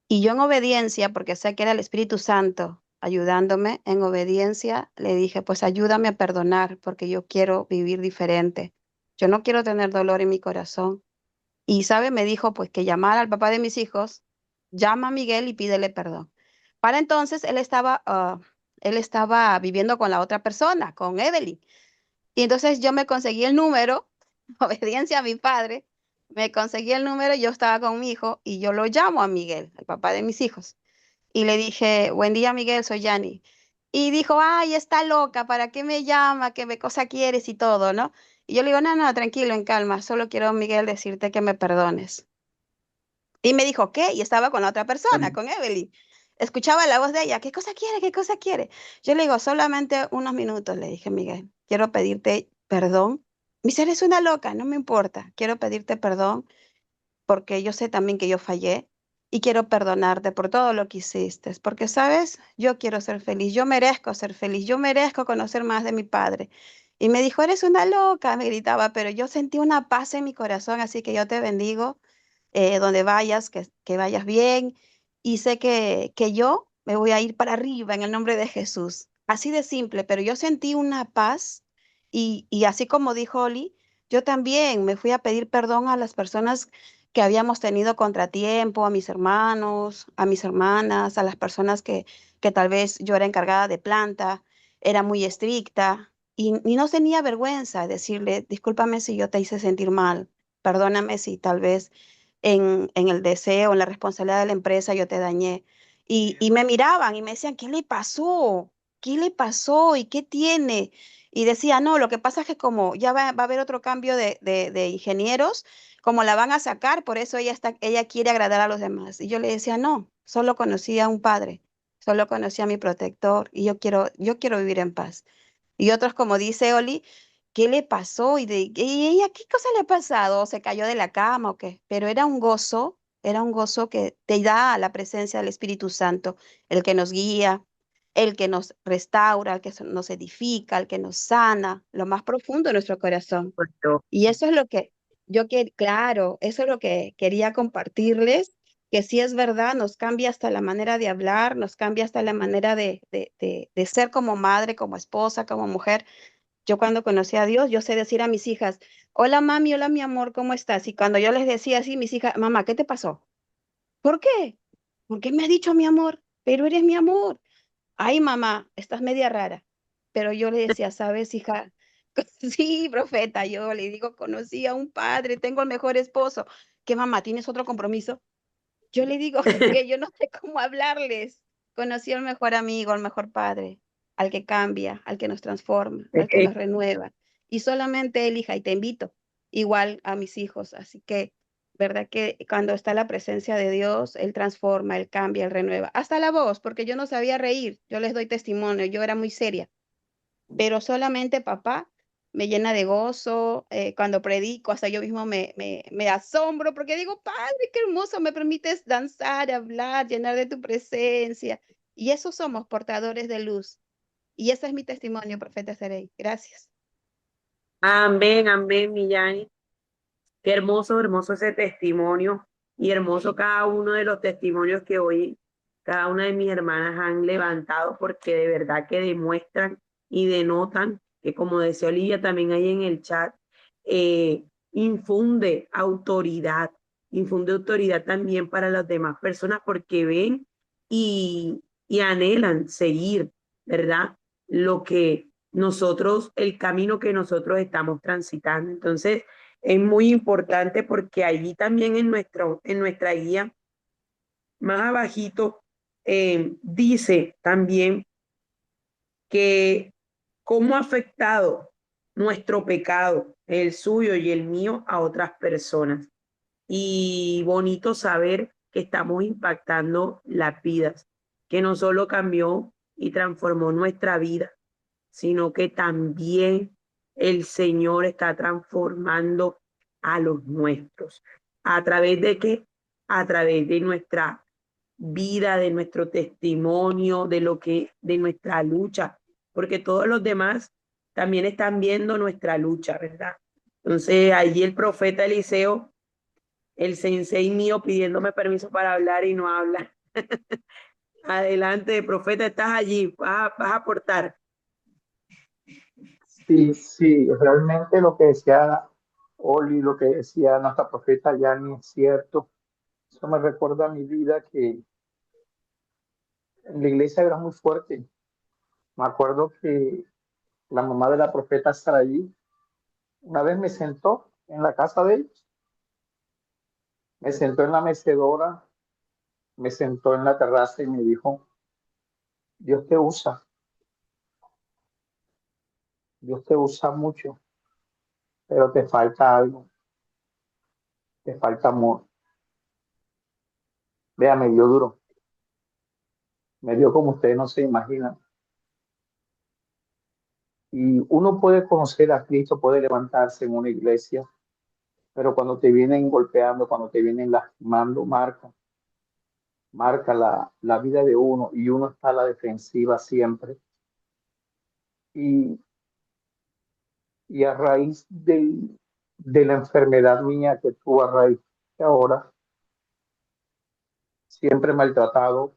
Y yo en obediencia, porque sé que era el Espíritu Santo ayudándome, en obediencia le dije, pues ayúdame a perdonar, porque yo quiero vivir diferente. Yo no quiero tener dolor en mi corazón. Y sabe, me dijo pues que llamara al papá de mis hijos, llama a Miguel y pídele perdón. Para entonces él estaba viviendo con la otra persona, con Evelyn. Y entonces yo me conseguí el número, obediencia a mi padre, me conseguí el número, yo estaba con mi hijo y yo lo llamo a Miguel, el papá de mis hijos. Y le dije, buen día Miguel, soy Yani. Y dijo, ay, está loca, ¿para qué me llama? ¿Qué me cosa quieres y todo, no? Y yo le digo, no, no, tranquilo, en calma, solo quiero, Miguel, decirte que me perdones. Y me dijo, ¿qué? Y estaba con la otra persona, con Evelyn. Escuchaba la voz de ella, ¿qué cosa quiere? ¿Qué cosa quiere? Yo le digo, solamente unos minutos, le dije, Miguel, quiero pedirte perdón. Mi ser es una loca, no me importa. Quiero pedirte perdón porque yo sé también que yo fallé y quiero perdonarte por todo lo que hiciste, porque, ¿sabes? Yo quiero ser feliz, yo merezco ser feliz, yo merezco conocer más de mi padre. Y me dijo, eres una loca, me gritaba, pero yo sentí una paz en mi corazón, así que yo te bendigo donde vayas, que vayas bien. Y sé que yo me voy a ir para arriba en el nombre de Jesús. Así de simple, pero yo sentí una paz y así como dijo Oli, yo también me fui a pedir perdón a las personas que habíamos tenido contratiempo, a mis hermanos, a mis hermanas, a las personas que tal vez yo era encargada de planta, era muy estricta y no tenía vergüenza de decirle, discúlpame si yo te hice sentir mal, perdóname si tal vez en el deseo, en la responsabilidad de la empresa, yo te dañé. Y me miraban y me decían, ¿qué le pasó? ¿Qué le pasó? ¿Y qué tiene? Y decía, no, lo que pasa es que como ya va a haber otro cambio de ingenieros, como la van a sacar, por eso ella quiere agradar a los demás. Y yo le decía, no, solo conocí a un padre, solo conocí a mi protector y yo quiero vivir en paz. Y otros, como dice Oli, ¿qué le pasó? ¿Y ella qué cosa le ha pasado? ¿Se cayó de la cama o qué? Pero era un gozo que te da la presencia del Espíritu Santo, el que nos guía, el que nos restaura, el que nos edifica, el que nos sana, lo más profundo de nuestro corazón. Y eso es lo que claro, eso es lo que quería compartirles, que sí es verdad, nos cambia hasta la manera de hablar, nos cambia hasta la manera de ser como madre, como esposa, como mujer. Yo cuando conocí a Dios, yo sé decir a mis hijas, hola mami, hola mi amor, ¿cómo estás? Y cuando yo les decía así, mis hijas, mamá, ¿qué te pasó? ¿Por qué? ¿Por qué me has dicho mi amor? Pero eres mi amor. Ay, mamá, estás media rara. Pero yo le decía, ¿sabes, hija? Sí, profeta, yo le digo, conocí a un padre, tengo el mejor esposo. ¿Qué mamá? ¿Tienes otro compromiso? Yo le digo que yo no sé cómo hablarles. Conocí al mejor amigo, al mejor padre, al que cambia, al que nos transforma, Es al que que nos renueva. Y solamente Él, hija, y te invito, igual a mis hijos. Así que, verdad que cuando está la presencia de Dios, Él transforma, Él cambia, Él renueva. Hasta la voz, porque yo no sabía reír, yo les doy testimonio, yo era muy seria, pero solamente papá me llena de gozo. Cuando predico, hasta yo mismo me asombro porque digo, Padre, qué hermoso, me permites danzar, hablar, llenar de tu presencia. Y eso somos, portadores de luz. Y ese es mi testimonio, profeta Serey. Gracias. amén, amén, Millani. Qué hermoso, hermoso ese testimonio y hermoso cada uno de los testimonios que hoy cada una de mis hermanas han levantado porque de verdad que demuestran y denotan que, como decía Olivia también ahí en el chat, eh, infunde autoridad, infunde autoridad también para las demás personas porque ven y anhelan seguir, ¿verdad? Lo que nosotros, el camino que nosotros estamos transitando. Entonces, es muy importante porque allí también en nuestra guía, más abajito, dice también que cómo ha afectado nuestro pecado, el suyo y el mío, a otras personas. Y bonito saber que estamos impactando las vidas, que no solo cambió y transformó nuestra vida, sino que también el Señor está transformando a los nuestros. ¿A través de qué? A través de nuestra vida, de nuestro testimonio, de nuestra lucha, porque todos los demás también están viendo nuestra lucha, ¿verdad? Entonces, allí el profeta Eliseo, el sensei mío pidiéndome permiso para hablar y no habla. Adelante, profeta, estás allí, vas a aportar. Sí, sí, realmente lo que decía Oli, lo que decía nuestra profeta Yani es cierto. Eso me recuerda a mi vida que en la iglesia era muy fuerte. Me acuerdo que la mamá de la profeta Saraí una vez me sentó en la casa de ellos, me sentó en la mecedora, me sentó en la terraza y me dijo, Dios te usa, Dios te usa mucho, pero te falta algo, te falta amor. Vea, me dio duro, me dio como ustedes no se imaginan. Y uno puede conocer a Cristo, puede levantarse en una iglesia, pero cuando te vienen golpeando, cuando te vienen lastimando, marca la vida de uno y uno está a la defensiva siempre. Y, y a raíz de la enfermedad mía que tuvo a raíz de ahora, siempre maltratado,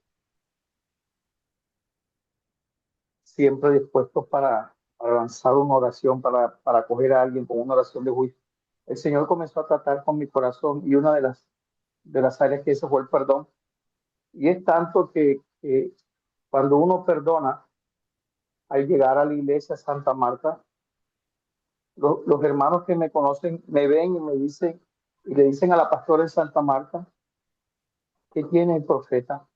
siempre dispuesto para lanzar una oración, para acoger a alguien con una oración de juicio. El Señor comenzó a tratar con mi corazón y una de las áreas que hizo fue el perdón. Y es tanto que cuando uno perdona, al llegar a la iglesia Santa Marta, los hermanos que me conocen me ven y me dicen, y le dicen a la pastora de Santa Marta, ¿qué tiene el profeta?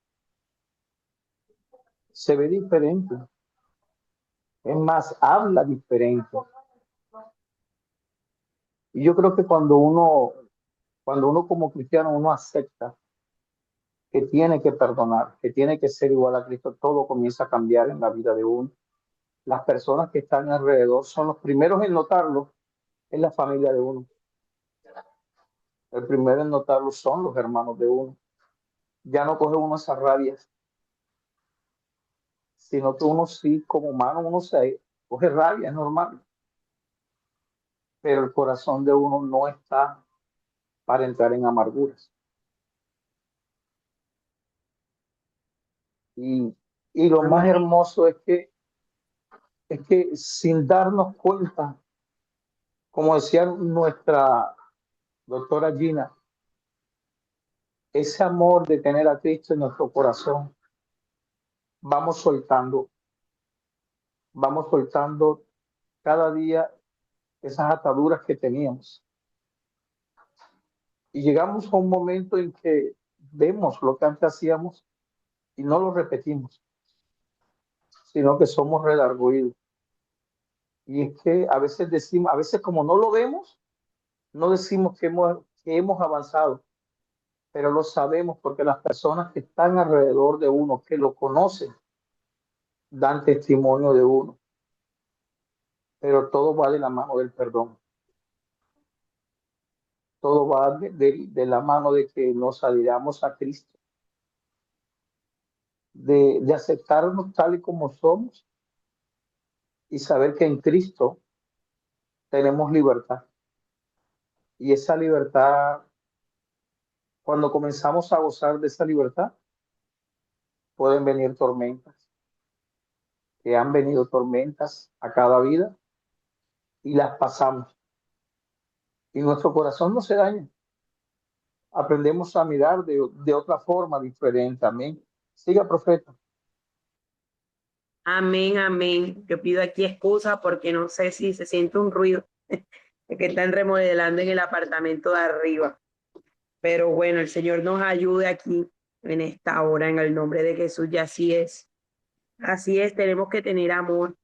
Se ve diferente. Es más, habla diferente. Y yo creo que cuando uno como cristiano, uno acepta que tiene que perdonar, que tiene que ser igual a Cristo, todo comienza a cambiar en la vida de uno. Las personas que están alrededor son los primeros en notarlo, en la familia de uno. El primero en notarlo son los hermanos de uno. Ya no coge uno esas rabias, sino que uno sí, como humano, uno se coge rabia, es normal. Pero el corazón de uno no está para entrar en amarguras. Y, y lo más hermoso es que sin darnos cuenta, como decía nuestra doctora Gina, ese amor de tener a Cristo en nuestro corazón, vamos soltando cada día esas ataduras que teníamos. Y llegamos a un momento en que vemos lo que antes hacíamos y no lo repetimos, sino que somos redargüidos. Y es que a veces decimos, a veces como no lo vemos, no decimos que hemos avanzado, pero lo sabemos porque las personas que están alrededor de uno, que lo conocen, dan testimonio de uno. Pero todo va de la mano del perdón. Todo va de la mano de que nos adhiramos a Cristo, de aceptarnos tal y como somos y saber que en Cristo tenemos libertad. Y esa libertad, cuando comenzamos a gozar de esa libertad, pueden venir tormentas, que han venido tormentas a cada vida y las pasamos. Y nuestro corazón no se daña. Aprendemos a mirar de otra forma diferente. Amén. Siga, profeta. Amén, amén. Yo pido aquí excusa porque no sé si se siente un ruido de que están remodelando en el apartamento de arriba. Pero bueno, el Señor nos ayude aquí en esta hora en el nombre de Jesús, y así es. Así es, tenemos que tener amor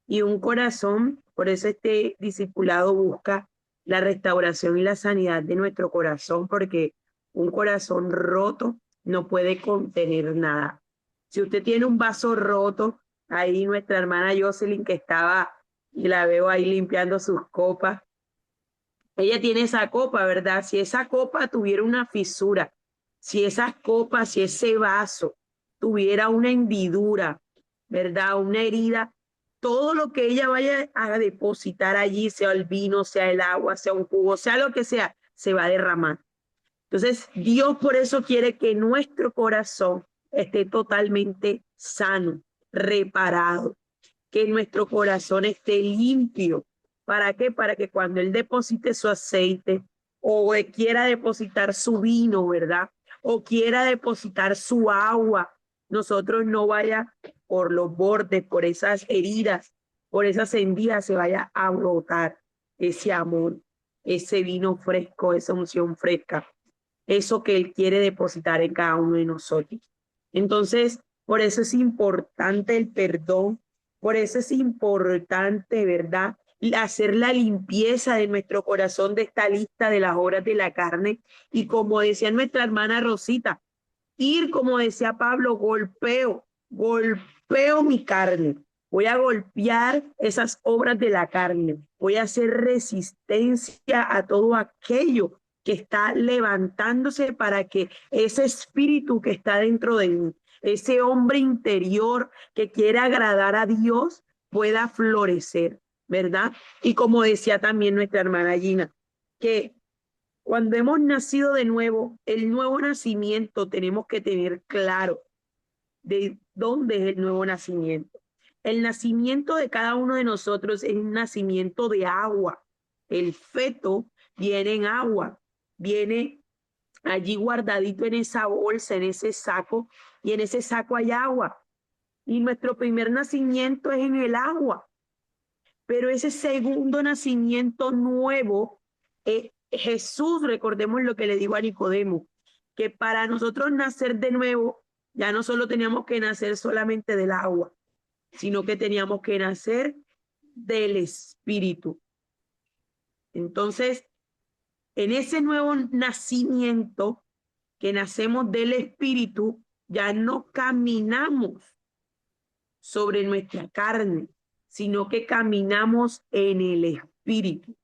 y un corazón. Por eso este discipulado busca la restauración y la sanidad de nuestro corazón, porque un corazón roto no puede contener nada. Si usted tiene un vaso roto, ahí nuestra hermana Jocelyn que estaba, y la veo ahí limpiando sus copas, ella tiene esa copa, ¿verdad? Si esa copa tuviera una fisura, si esas copas, si ese vaso tuviera una hendidura, ¿verdad? Una herida, todo lo que ella vaya a depositar allí, sea el vino, sea el agua, sea un jugo, sea lo que sea, se va a derramar. Entonces, Dios por eso quiere que nuestro corazón esté totalmente sano, reparado, que nuestro corazón esté limpio. ¿Para qué? Para que cuando Él deposite su aceite o quiera depositar su vino, ¿verdad? O quiera depositar su agua, nosotros no vaya por los bordes, por esas heridas, por esas hendidas, se vaya a brotar ese amor, ese vino fresco, esa unción fresca, eso que Él quiere depositar en cada uno de nosotros. Entonces, por eso es importante el perdón, por eso es importante, ¿verdad? Hacer la limpieza de nuestro corazón de esta lista de las obras de la carne. Y como decía nuestra hermana Rosita, ir, como decía Pablo, golpeo mi carne. Voy a golpear esas obras de la carne. Voy a hacer resistencia a todo aquello que está levantándose para que ese espíritu que está dentro de mí, ese hombre interior que quiere agradar a Dios, pueda florecer, ¿verdad? Y como decía también nuestra hermana Gina, que cuando hemos nacido de nuevo, el nuevo nacimiento tenemos que tener claro de dónde es el nuevo nacimiento. El nacimiento de cada uno de nosotros es un nacimiento de agua. El feto viene en agua, viene allí guardadito en esa bolsa, en ese saco, y en ese saco hay agua. Y nuestro primer nacimiento es en el agua. Pero ese segundo nacimiento nuevo, Jesús, recordemos lo que le dijo a Nicodemo, que para nosotros nacer de nuevo, ya no solo teníamos que nacer solamente del agua, sino que teníamos que nacer del Espíritu. Entonces, en ese nuevo nacimiento que nacemos del Espíritu, ya no caminamos sobre nuestra carne, sino que caminamos en el Espíritu.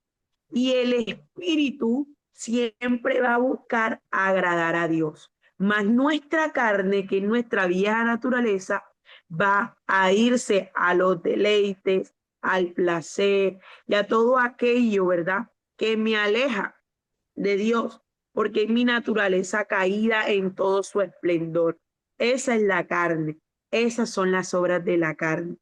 Y el Espíritu siempre va a buscar agradar a Dios. Mas nuestra carne, que es nuestra vieja naturaleza, va a irse a los deleites, al placer y a todo aquello, ¿verdad?, que me aleja de Dios, porque es mi naturaleza caída en todo su esplendor. Esa es la carne, esas son las obras de la carne.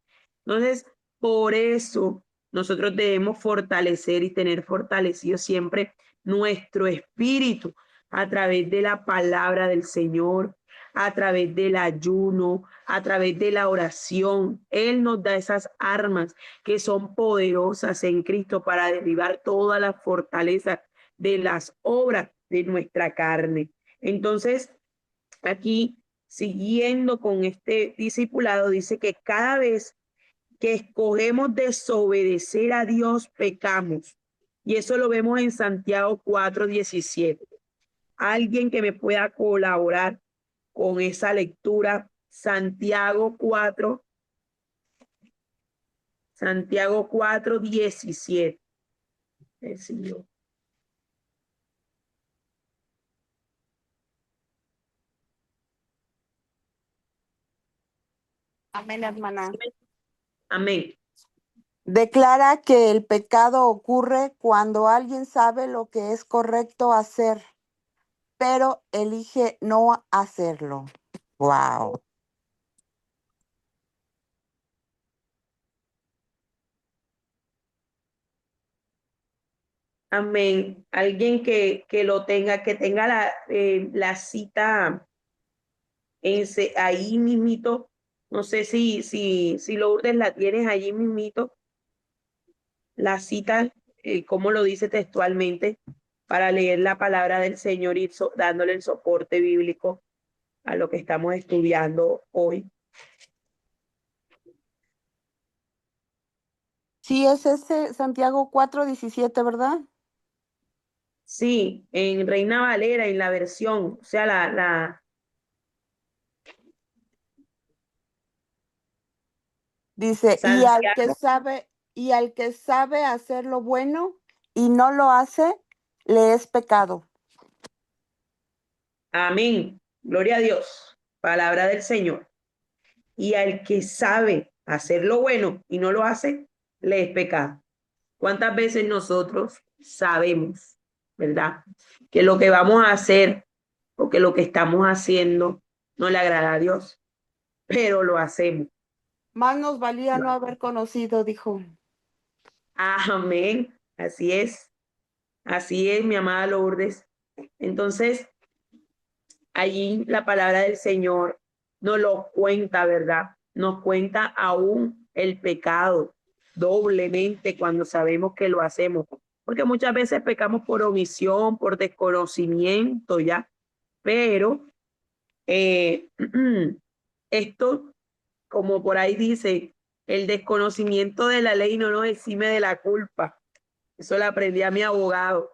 Entonces, por eso nosotros debemos fortalecer y tener fortalecido siempre nuestro espíritu a través de la palabra del Señor, a través del ayuno, a través de la oración. Él nos da esas armas que son poderosas en Cristo para derribar toda la fortaleza de las obras de nuestra carne. Entonces, aquí siguiendo con este discipulado, dice que cada vez que escogemos desobedecer a Dios, pecamos. Y eso lo vemos en Santiago 4:17. Alguien que me pueda colaborar con esa lectura. Santiago 4:17. Amén, hermana. Amén. Declara que el pecado ocurre cuando alguien sabe lo que es correcto hacer, pero elige no hacerlo. Wow. Amén. Alguien que lo tenga, que tenga la cita ahí mismito. No sé si Lourdes la tienes allí mismito. La cita, como lo dice textualmente, para leer la palabra del Señor y dándole el soporte bíblico a lo que estamos estudiando hoy. Sí, es ese Santiago 4:17, ¿verdad? Sí, en Reina Valera, en la versión, o sea, Dice, Santiago. y al que sabe hacer lo bueno y no lo hace, le es pecado. Amén. Gloria a Dios. Palabra del Señor. Y al que sabe hacer lo bueno y no lo hace, le es pecado. ¿Cuántas veces nosotros sabemos, verdad, que lo que vamos a hacer o que lo que estamos haciendo no le agrada a Dios, pero lo hacemos? Más nos valía no haber conocido, dijo. Amén. Así es. Así es, mi amada Lourdes. Entonces, allí la palabra del Señor nos lo cuenta, ¿verdad? Nos cuenta aún el pecado doblemente cuando sabemos que lo hacemos. Porque muchas veces pecamos por omisión, por desconocimiento, ¿ya? Pero esto, como por ahí dice, el desconocimiento de la ley no nos exime de la culpa. Eso lo aprendí a mi abogado.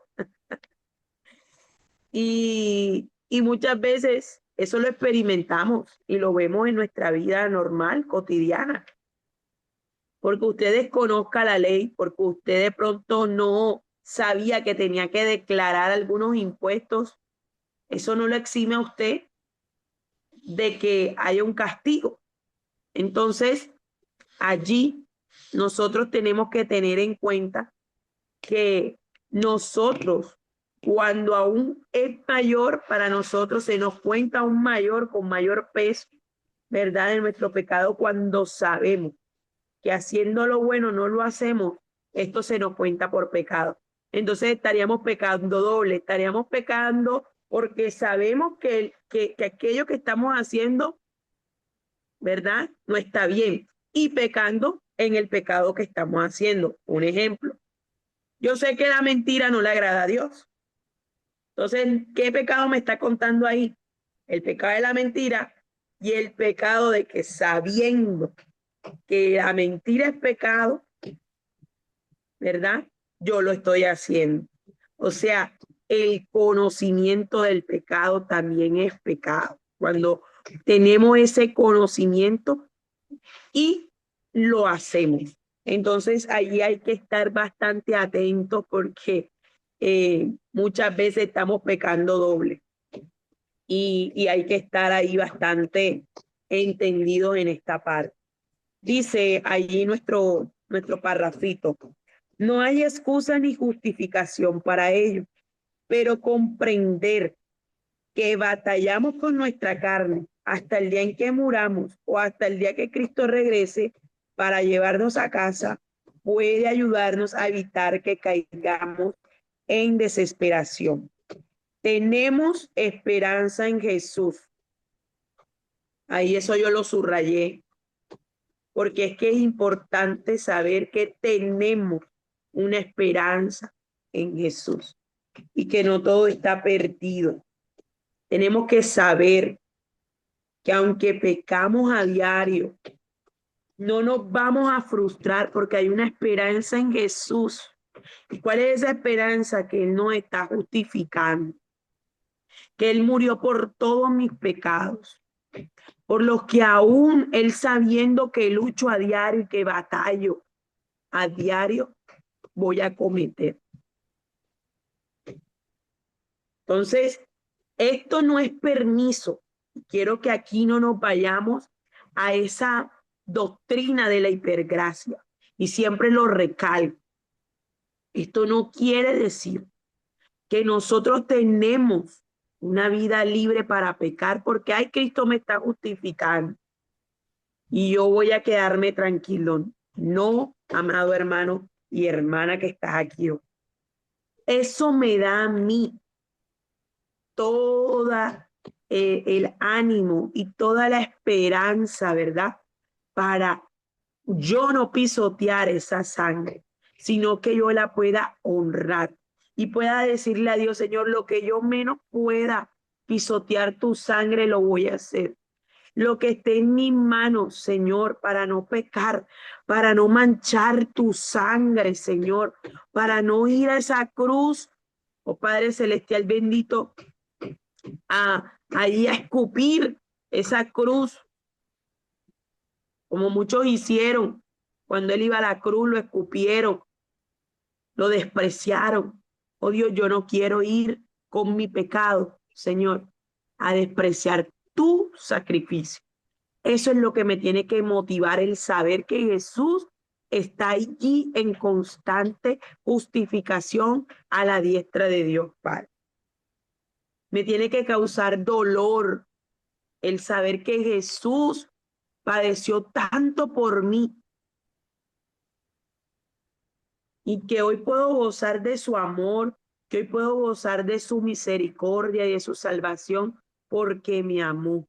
Y muchas veces eso lo experimentamos y lo vemos en nuestra vida normal, cotidiana. Porque usted desconozca la ley, porque usted de pronto no sabía que tenía que declarar algunos impuestos, eso no lo exime a usted de que haya un castigo. Entonces, allí nosotros tenemos que tener en cuenta que nosotros, cuando aún es mayor, para nosotros se nos cuenta aún mayor, con mayor peso, ¿verdad? De nuestro pecado, cuando sabemos que haciendo lo bueno no lo hacemos, esto se nos cuenta por pecado. Entonces estaríamos pecando doble, estaríamos pecando porque sabemos que aquello que estamos haciendo, ¿verdad? No está bien. Y pecando en el pecado que estamos haciendo. Un ejemplo. Yo sé que la mentira no le agrada a Dios. Entonces, ¿qué pecado me está contando ahí? El pecado de la mentira y el pecado de que sabiendo que la mentira es pecado, ¿verdad? Yo lo estoy haciendo. O sea, el conocimiento del pecado también es pecado. Cuando tenemos ese conocimiento y lo hacemos. Entonces, allí hay que estar bastante atentos porque muchas veces estamos pecando doble y hay que estar ahí bastante entendidos en esta parte. Dice allí nuestro parrafito, no hay excusa ni justificación para ello, pero comprender que batallamos con nuestra carne hasta el día en que muramos o hasta el día que Cristo regrese para llevarnos a casa, puede ayudarnos a evitar que caigamos en desesperación. Tenemos esperanza en Jesús. Ahí eso yo lo subrayé, porque es que es importante saber que tenemos una esperanza en Jesús y que no todo está perdido. Tenemos que saber que aunque pecamos a diario, no nos vamos a frustrar porque hay una esperanza en Jesús. ¿Y cuál es esa esperanza? Que Él nos está justificando, que Él murió por todos mis pecados, por los que aún Él, sabiendo que lucho a diario y que batallo a diario, voy a cometer. Entonces, esto no es permiso. Quiero que aquí no nos vayamos a esa doctrina de la hipergracia. Y siempre lo recalco. Esto no quiere decir que nosotros tenemos una vida libre para pecar porque, ay, Cristo me está justificando y yo voy a quedarme tranquilo. No, amado hermano y hermana que estás aquí hoy. Eso me da a mí toda el ánimo y toda la esperanza, ¿verdad? Para yo no pisotear esa sangre, sino que yo la pueda honrar y pueda decirle a Dios, Señor, lo que yo menos pueda pisotear tu sangre, lo voy a hacer. Lo que esté en mis manos, Señor, para no pecar, para no manchar tu sangre, Señor, para no ir a esa cruz, oh Padre Celestial bendito, ahí a escupir esa cruz, como muchos hicieron. Cuando Él iba a la cruz, lo escupieron, lo despreciaron. Oh Dios, yo no quiero ir con mi pecado, Señor, a despreciar tu sacrificio. Eso es lo que me tiene que motivar, el saber que Jesús está allí en constante justificación a la diestra de Dios Padre. Me tiene que causar dolor el saber que Jesús padeció tanto por mí y que hoy puedo gozar de su amor, que hoy puedo gozar de su misericordia y de su salvación porque me amó.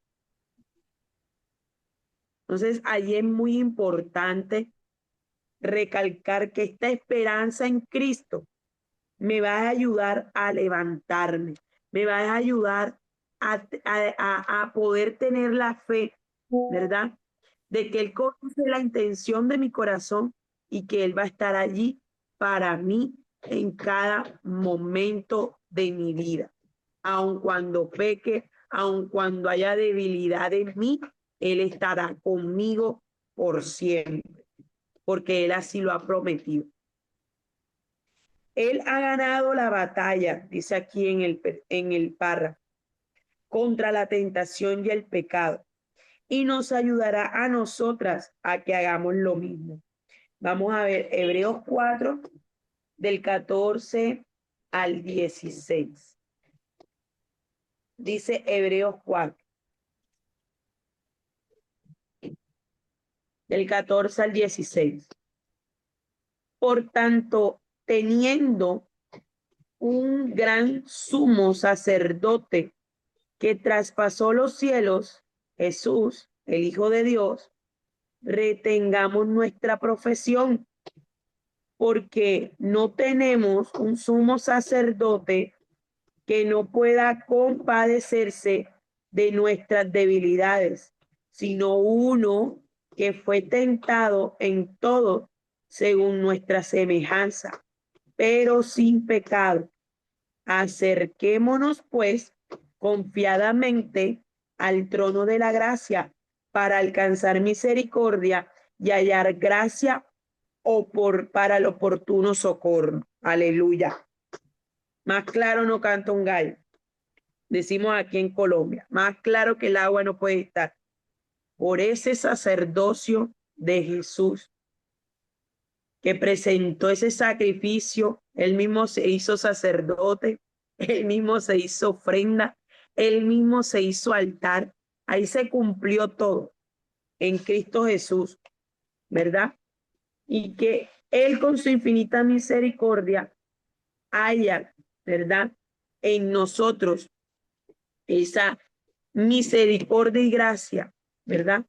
Entonces, allí es muy importante recalcar que esta esperanza en Cristo me va a ayudar a levantarme, me va a ayudar a poder tener la fe, ¿verdad? De que Él conoce la intención de mi corazón y que Él va a estar allí para mí en cada momento de mi vida. Aun cuando peque, aun cuando haya debilidad en mí, Él estará conmigo por siempre, porque Él así lo ha prometido. Él ha ganado la batalla, dice aquí en el párrafo, contra la tentación y el pecado, y nos ayudará a nosotras a que hagamos lo mismo. Vamos a ver Hebreos 4, del 14 al 16. Dice Hebreos 4, del 14 al 16. Por tanto, teniendo un gran sumo sacerdote que traspasó los cielos, Jesús, el Hijo de Dios, retengamos nuestra profesión, porque no tenemos un sumo sacerdote que no pueda compadecerse de nuestras debilidades, sino uno que fue tentado en todo según nuestra semejanza, pero sin pecado. Acerquémonos, pues, confiadamente al trono de la gracia para alcanzar misericordia y hallar gracia para el oportuno socorro. Aleluya. Más claro no canta un gallo. Decimos aquí en Colombia, más claro que el agua no puede estar. Por ese sacerdocio de Jesús, que presentó ese sacrificio, él mismo se hizo sacerdote, él mismo se hizo ofrenda, él mismo se hizo altar. Ahí se cumplió todo en Cristo Jesús, ¿verdad? Y que Él con su infinita misericordia haya, ¿verdad? En nosotros esa misericordia y gracia, ¿verdad?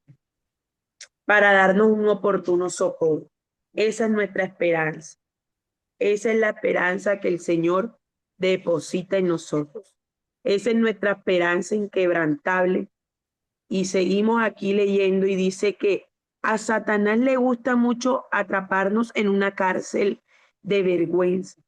Para darnos un oportuno socorro. Esa es nuestra esperanza. Esa es la esperanza que el Señor deposita en nosotros. Esa es nuestra esperanza inquebrantable Y seguimos aquí leyendo y dice que a Satanás le gusta mucho atraparnos en una cárcel de vergüenza.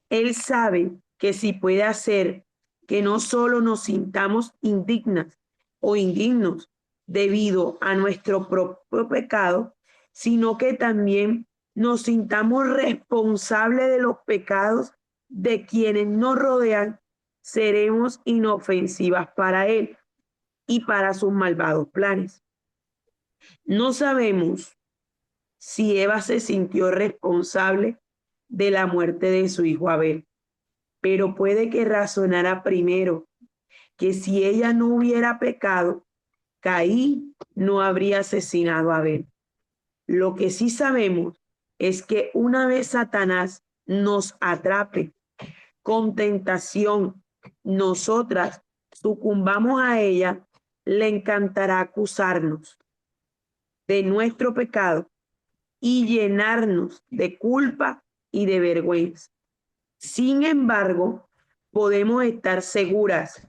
Él sabe que si puede hacer que no solo nos sintamos indignas o indignos debido a nuestro propio pecado, sino que también nos sintamos responsables de los pecados de quienes nos rodean, seremos inofensivas para Él y para sus malvados planes. No sabemos si Eva se sintió responsable de la muerte de su hijo Abel, pero puede que razonara primero que si ella no hubiera pecado, Caín no habría asesinado a Abel. Lo que sí sabemos es que una vez Satanás nos atrape con tentación, nosotras sucumbamos a ella, le encantará acusarnos de nuestro pecado y llenarnos de culpa y de vergüenza. Sin embargo, podemos estar seguras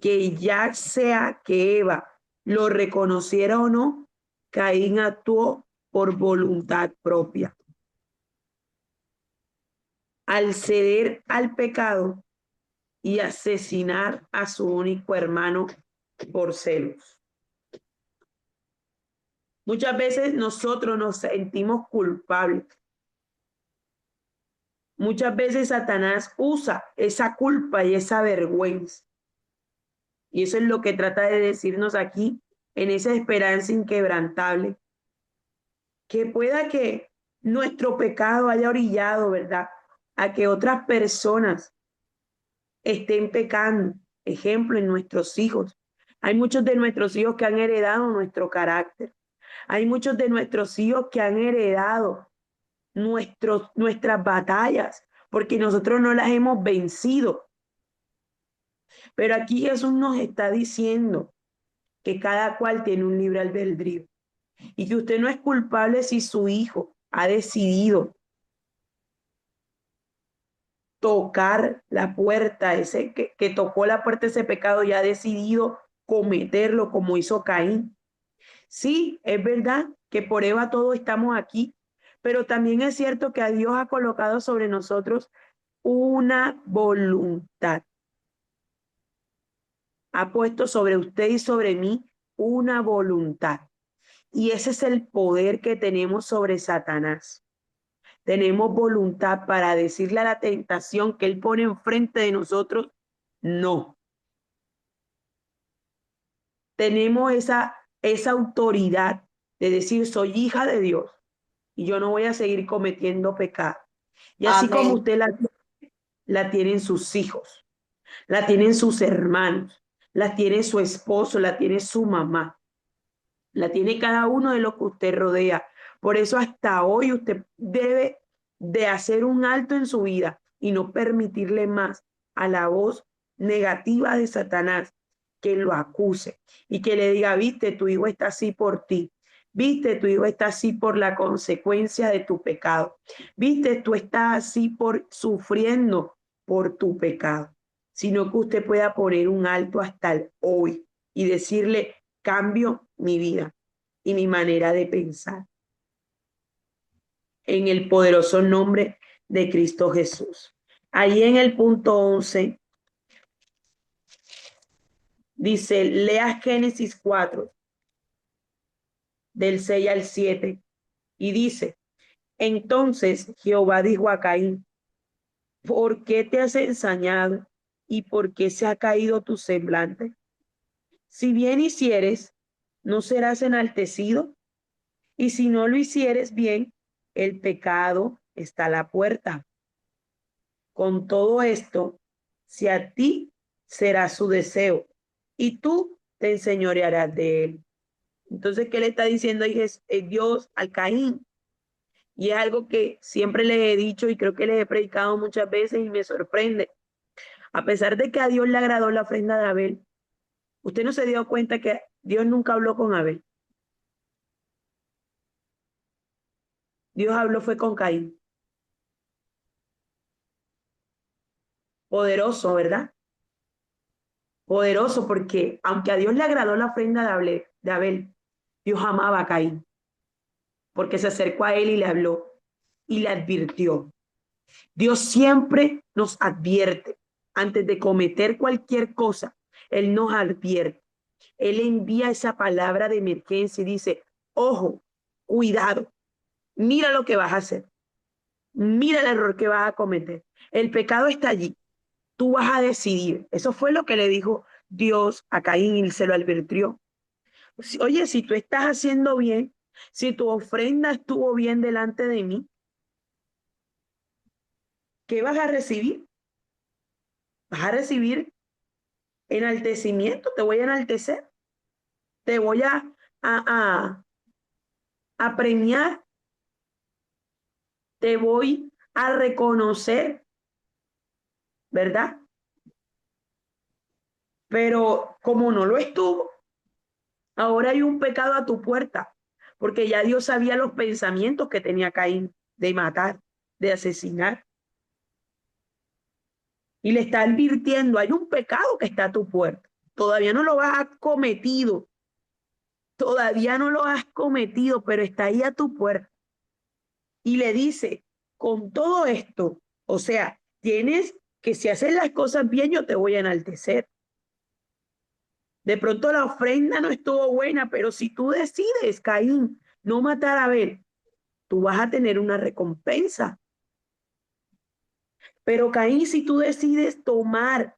que ya sea que Eva lo reconociera o no, Caín actuó por voluntad propia. Al ceder al pecado y asesinar a su único hermano por celos. Muchas veces nosotros nos sentimos culpables. Muchas veces Satanás usa esa culpa y esa vergüenza. Y eso es lo que trata de decirnos aquí en esa esperanza inquebrantable. Que pueda que nuestro pecado haya orillado, ¿verdad?, a que otras personas estén pecando. Ejemplo, en nuestros hijos. Hay muchos de nuestros hijos que han heredado nuestro carácter. Hay muchos de nuestros hijos que han heredado nuestras batallas, porque nosotros no las hemos vencido. Pero aquí Jesús nos está diciendo que cada cual tiene un libre albedrío y que usted no es culpable si su hijo ha decidido tocar la puerta, ese que tocó la puerta de ese pecado y ha decidido cometerlo como hizo Caín. Sí, es verdad que por Eva todos estamos aquí, pero también es cierto que a Dios ha colocado sobre nosotros una voluntad. Ha puesto sobre usted y sobre mí una voluntad. Y ese es el poder que tenemos sobre Satanás. Tenemos voluntad para decirle a la tentación que él pone enfrente de nosotros, no. Tenemos esa autoridad de decir, soy hija de Dios y yo no voy a seguir cometiendo pecado. Y así como Amén. usted la tienen sus hijos, la tienen sus hermanos, la tiene su esposo, la tiene su mamá, la tiene cada uno de los que usted rodea. Por eso hasta hoy usted debe de hacer un alto en su vida y no permitirle más a la voz negativa de Satanás que lo acuse y que le diga, viste, tu hijo está así por ti. Viste, tu hijo está así por la consecuencia de tu pecado. Viste, tú estás así por sufriendo por tu pecado. Sino que usted pueda poner un alto hasta el hoy y decirle, cambio mi vida y mi manera de pensar. En el poderoso nombre de Cristo Jesús. Ahí en el punto 11 dice, lea Génesis 4, del 6 al 7, y dice, entonces Jehová dijo a Caín, ¿por qué te has ensañado y por qué se ha caído tu semblante? Si bien hicieres, ¿no serás enaltecido? Y si no lo hicieres bien, el pecado está a la puerta. Con todo esto, si a ti será su deseo y tú te enseñorearás de él. Entonces, ¿qué le está diciendo ahí Dios al Caín? Y es algo que siempre les he dicho y creo que les he predicado muchas veces y me sorprende. A pesar de que a Dios le agradó la ofrenda de Abel, usted no se dio cuenta que Dios nunca habló con Abel. Dios habló fue con Caín. Poderoso, ¿verdad? Poderoso, porque aunque a Dios le agradó la ofrenda de Abel, Dios amaba a Caín, porque se acercó a él y le habló y le advirtió. Dios siempre nos advierte antes de cometer cualquier cosa. Él nos advierte. Él envía esa palabra de emergencia y dice, ojo, cuidado, mira lo que vas a hacer. Mira el error que vas a cometer. El pecado está allí. Tú vas a decidir. Eso fue lo que le dijo Dios a Caín y se lo advirtió. Oye, si tú estás haciendo bien, si tu ofrenda estuvo bien delante de mí, ¿qué vas a recibir? Vas a recibir enaltecimiento, te voy a enaltecer, te voy a, a premiar, te voy a reconocer, ¿verdad? Pero como no lo estuvo, ahora hay un pecado a tu puerta, porque ya Dios sabía los pensamientos que tenía Caín de matar, de asesinar. Y le está advirtiendo, hay un pecado que está a tu puerta. Todavía no lo has cometido, todavía no lo has cometido, pero está ahí a tu puerta. Y le dice, con todo esto, o sea, tienes que si haces las cosas bien, yo te voy a enaltecer. De pronto la ofrenda no estuvo buena, pero si tú decides, Caín, no matar a Abel, tú vas a tener una recompensa. Pero Caín, si tú decides tomar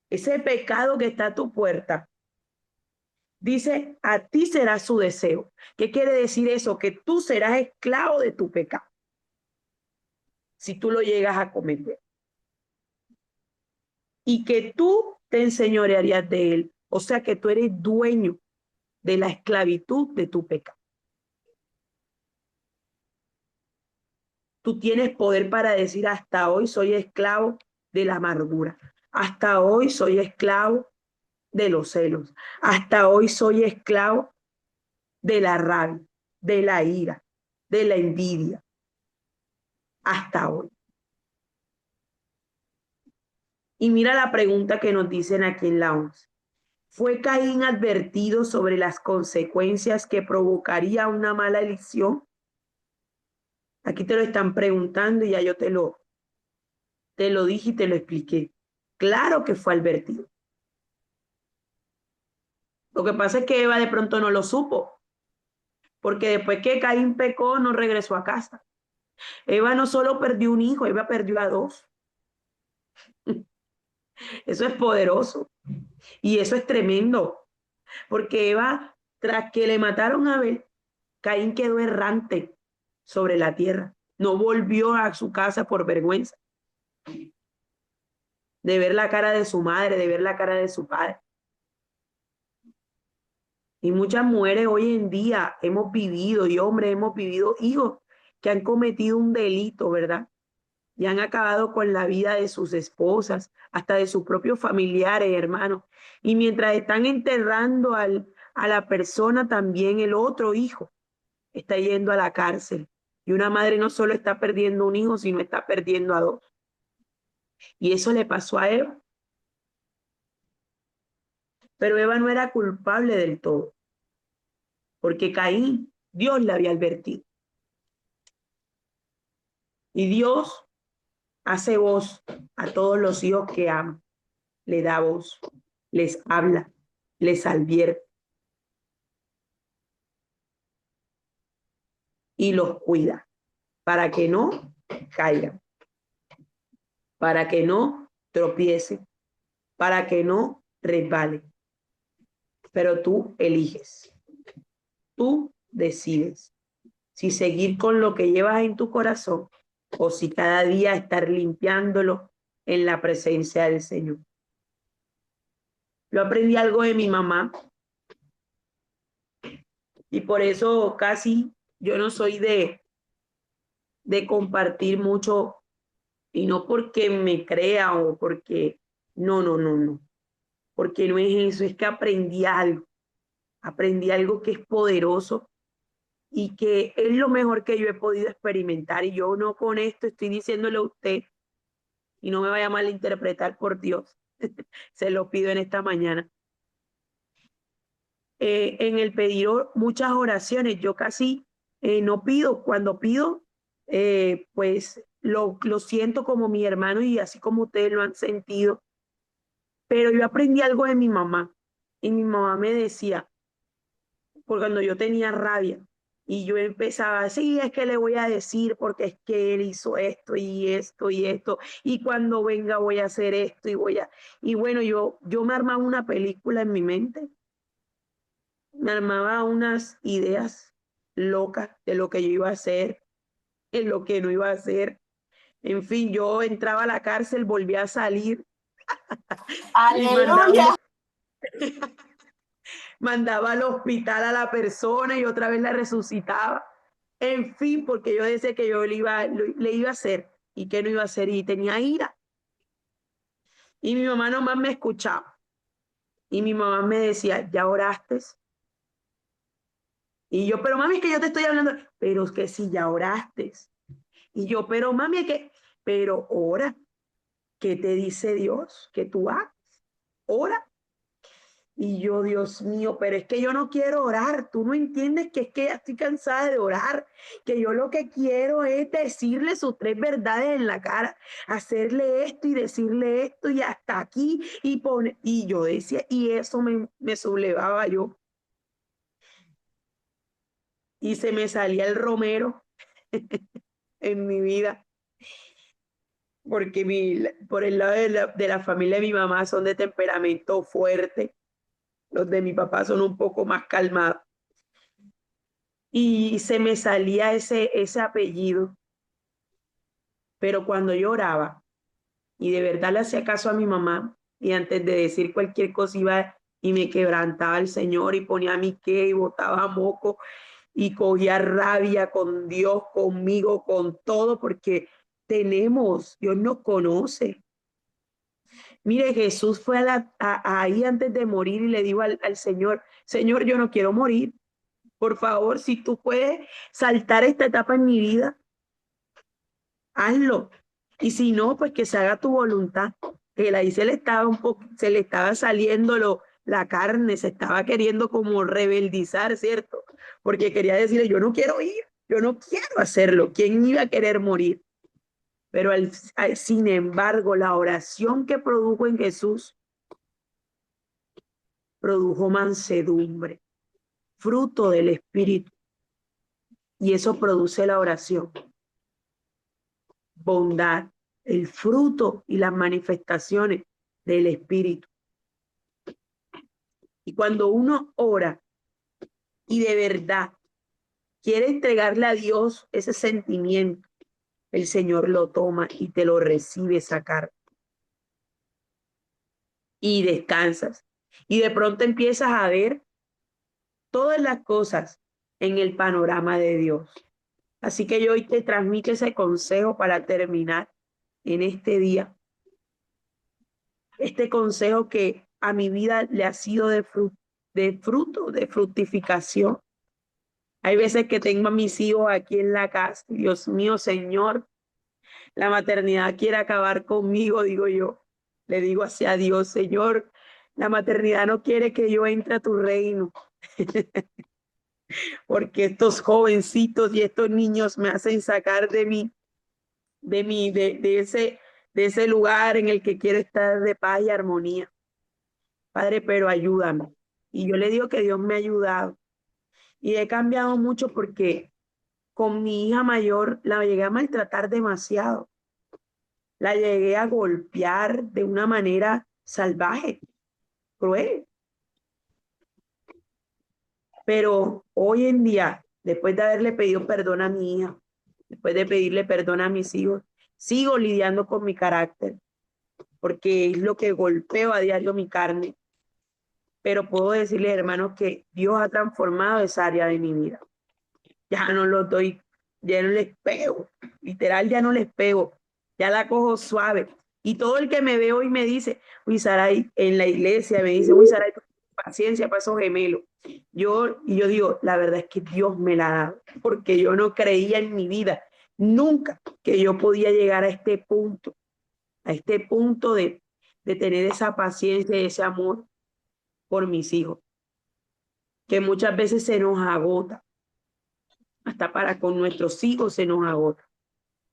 ese pecado que está a tu puerta, dice, a ti será su deseo. ¿Qué quiere decir eso? Que tú serás esclavo de tu pecado si tú lo llegas a cometer. Y que tú te enseñorearías de él. O sea que tú eres dueño de la esclavitud de tu pecado. Tú tienes poder para decir, hasta hoy soy esclavo de la amargura. Hasta hoy soy esclavo de los celos. Hasta hoy soy esclavo de la rabia, de la ira, de la envidia. Hasta hoy. Y mira la pregunta que nos dicen aquí en la 11. ¿Fue Caín advertido sobre las consecuencias que provocaría una mala elección? Aquí te lo están preguntando y ya yo te lo dije y te lo expliqué. Claro que fue advertido. Lo que pasa es que Eva de pronto no lo supo, porque después que Caín pecó, no regresó a casa. Eva no solo perdió un hijo, Eva perdió a dos. Eso es poderoso y eso es tremendo, porque Eva, tras que le mataron a Abel, Caín quedó errante sobre la tierra. No volvió a su casa por vergüenza de ver la cara de su madre, de ver la cara de su padre. Y muchas mujeres hoy en día hemos vivido, y hombres hemos vivido, hijos que han cometido un delito, ¿verdad? Y han acabado con la vida de sus esposas, hasta de sus propios familiares, hermanos. Y mientras están enterrando a la persona, también el otro hijo está yendo a la cárcel. Y una madre no solo está perdiendo un hijo, sino está perdiendo a dos. Y eso le pasó a Eva. Pero Eva no era culpable del todo, porque Caín, Dios le había advertido. Y Dios hace voz a todos los hijos que ama. Le da voz, les habla, les advierte y los cuida para que no caigan, para que no tropiecen, para que no resbalen. Pero tú eliges, tú decides si seguir con lo que llevas en tu corazón o si cada día estar limpiándolo en la presencia del Señor. Yo aprendí algo de mi mamá y por eso casi yo no soy de compartir mucho, y no porque me crea o porque, no, porque no es eso, es que aprendí algo que es poderoso y que es lo mejor que yo he podido experimentar. Y yo no con esto estoy diciéndole a usted, y no me vaya a malinterpretar, por Dios, Se lo pido en esta mañana. En el pedir muchas oraciones, yo casi no pido. Cuando pido, pues lo siento como mi hermano y así como ustedes lo han sentido. Pero yo aprendí algo de mi mamá y mi mamá me decía, por cuando yo tenía rabia y yo empezaba, sí, es que le voy a decir porque es que él hizo esto y esto y esto y cuando venga voy a hacer esto y bueno, yo me armaba una película en mi mente, me armaba unas ideas locas de lo que yo iba a hacer, de lo que no iba a hacer. En fin, yo entraba a la cárcel, volvía a salir y Aleluya. mandaba al hospital a la persona y otra vez la resucitaba. En fin, porque yo decía que yo le iba a hacer y que no iba a hacer y tenía ira. Y mi mamá nomás me escuchaba. Y mi mamá me decía, ¿ya oraste? Y yo, pero mami, es que yo te estoy hablando. Pero es que si ya oraste. Y yo, pero mami, es que, pero ora. ¿Qué te dice Dios? Que tú hagas. Ora. Y yo, Dios mío, pero es que yo no quiero orar. Tú no entiendes que es que ya estoy cansada de orar, que yo lo que quiero es decirle sus 3 verdades en la cara, hacerle esto y decirle esto y hasta aquí y yo decía, y eso me sublevaba yo. Y se me salía el romero en mi vida, porque por el lado de la familia de mi mamá son de temperamento fuerte, los de mi papá son un poco más calmados. Y se me salía ese apellido. Pero cuando yo oraba y de verdad le hacía caso a mi mamá y antes de decir cualquier cosa iba y me quebrantaba el Señor y ponía mi qué y botaba moco y cogía rabia con Dios, conmigo, con todo, porque Dios nos conoce. Mire, Jesús fue ahí antes de morir y le dijo al Señor, Señor, yo no quiero morir. Por favor, si tú puedes saltar esta etapa en mi vida, hazlo. Y si no, pues que se haga tu voluntad. Que ahí se le estaba saliendo la carne, se estaba queriendo como rebeldizar, ¿cierto? Porque quería decirle, yo no quiero ir, yo no quiero hacerlo. ¿Quién iba a querer morir? Pero sin embargo, la oración que produjo en Jesús produjo mansedumbre, fruto del Espíritu. Y eso produce la oración. Bondad, el fruto y las manifestaciones del Espíritu. Y cuando uno ora y de verdad quiere entregarle a Dios ese sentimiento, el Señor lo toma y te lo recibe sacar. Y descansas. Y de pronto empiezas a ver todas las cosas en el panorama de Dios. Así que yo hoy te transmito ese consejo para terminar en este día. Este consejo que a mi vida le ha sido de fruto, de fructificación. Hay veces que tengo a mis hijos aquí en la casa. Dios mío, Señor, la maternidad quiere acabar conmigo, digo yo. Le digo hacia Dios, Señor, la maternidad no quiere que yo entre a tu reino. Porque estos jovencitos y estos niños me hacen sacar de ese lugar en el que quiero estar de paz y armonía. Padre, pero ayúdame. Y yo le digo que Dios me ha ayudado. Y he cambiado mucho porque con mi hija mayor la llegué a maltratar demasiado. La llegué a golpear de una manera salvaje, cruel. Pero hoy en día, después de haberle pedido perdón a mi hija, después de pedirle perdón a mis hijos, sigo lidiando con mi carácter, porque es lo que golpeo a diario mi carne. Pero puedo decirles, hermanos, que Dios ha transformado esa área de mi vida. Ya no lo doy, ya no les pego, literal ya no les pego, ya la cojo suave. Y todo el que me ve hoy me dice, uy, Saray, en la iglesia me dice, uy, Saray, paciencia para esos gemelos. Y yo digo, la verdad es que Dios me la ha dado, porque yo no creía en mi vida, nunca que yo podía llegar a este punto de tener esa paciencia y ese amor por mis hijos, que muchas veces se nos agota, hasta para con nuestros hijos se nos agota.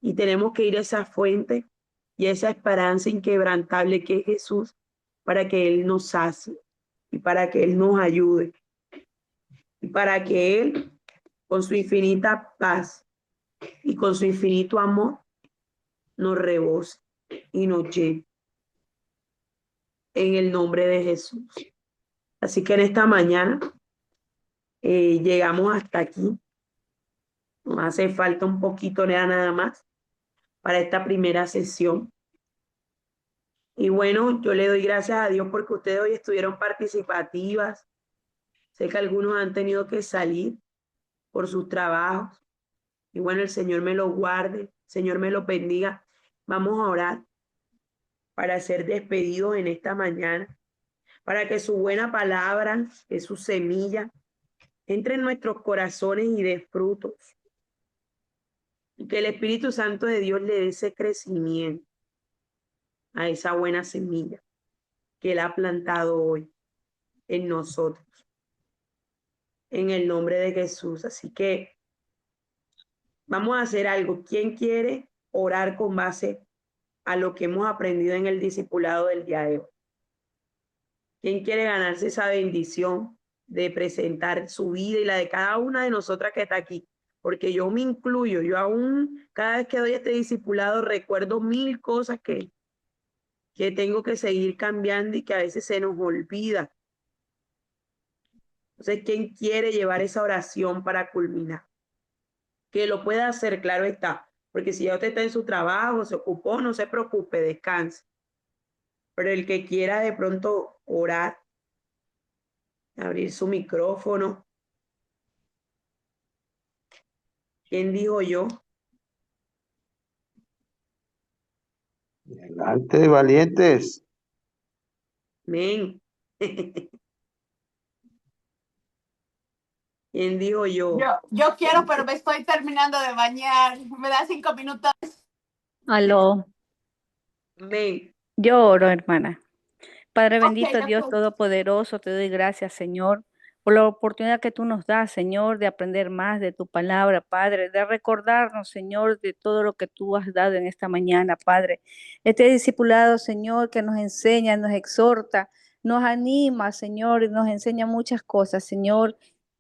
Y tenemos que ir a esa fuente y a esa esperanza inquebrantable que es Jesús, para que Él nos sacie y para que Él nos ayude y para que Él, con su infinita paz y con su infinito amor, nos rebose y nos llene en el nombre de Jesús. Así que en esta mañana llegamos hasta aquí. Nos hace falta un poquito nada más para esta primera sesión. Y bueno, yo le doy gracias a Dios porque ustedes hoy estuvieron participativas. Sé que algunos han tenido que salir por sus trabajos. Y bueno, el Señor me los guarde, el Señor me los bendiga. Vamos a orar para ser despedidos en esta mañana, para que su buena palabra, que su semilla, entre en nuestros corazones y dé frutos. Y que el Espíritu Santo de Dios le dé ese crecimiento a esa buena semilla que Él ha plantado hoy en nosotros. En el nombre de Jesús. Así que vamos a hacer algo. ¿Quién quiere orar con base a lo que hemos aprendido en el discipulado del día de hoy? ¿Quién quiere ganarse esa bendición de presentar su vida y la de cada una de nosotras que está aquí? Porque yo me incluyo, yo aún cada vez que doy este discipulado recuerdo 1000 cosas que tengo que seguir cambiando y que a veces se nos olvida. Entonces, ¿quién quiere llevar esa oración para culminar? Que lo pueda hacer, claro está. Porque si ya usted está en su trabajo, se ocupó, no se preocupe, descanse. Pero el que quiera de pronto orar, abrir su micrófono. ¿Quién dijo yo? Adelante, valientes. Amén. ¿Quién dijo yo? Yo quiero, pero me estoy terminando de bañar. ¿Me da 5 minutos? Aló, Amén. yo oro, hermana. Padre bendito, Ok, Dios ok. Todopoderoso, te doy gracias, Señor, por la oportunidad que tú nos das, Señor, de aprender más de tu palabra, Padre, de recordarnos, Señor, de todo lo que tú has dado en esta mañana, Padre. Este discipulado, Señor, que nos enseña, nos exhorta, nos anima, Señor, y nos enseña muchas cosas, Señor,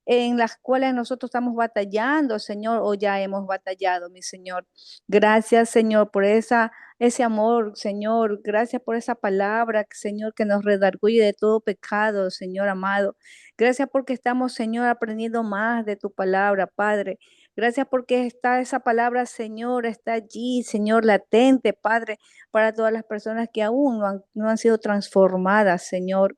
en las cuales nosotros estamos batallando, Señor, o ya hemos batallado, mi Señor. Gracias, Señor, por ese amor, Señor. Gracias por esa palabra, Señor, que nos redarguye de todo pecado, Señor amado. Gracias porque estamos, Señor, aprendiendo más de tu palabra, Padre. Gracias porque está esa palabra, Señor, está allí, Señor, latente, Padre, para todas las personas que aún no han sido transformadas, Señor.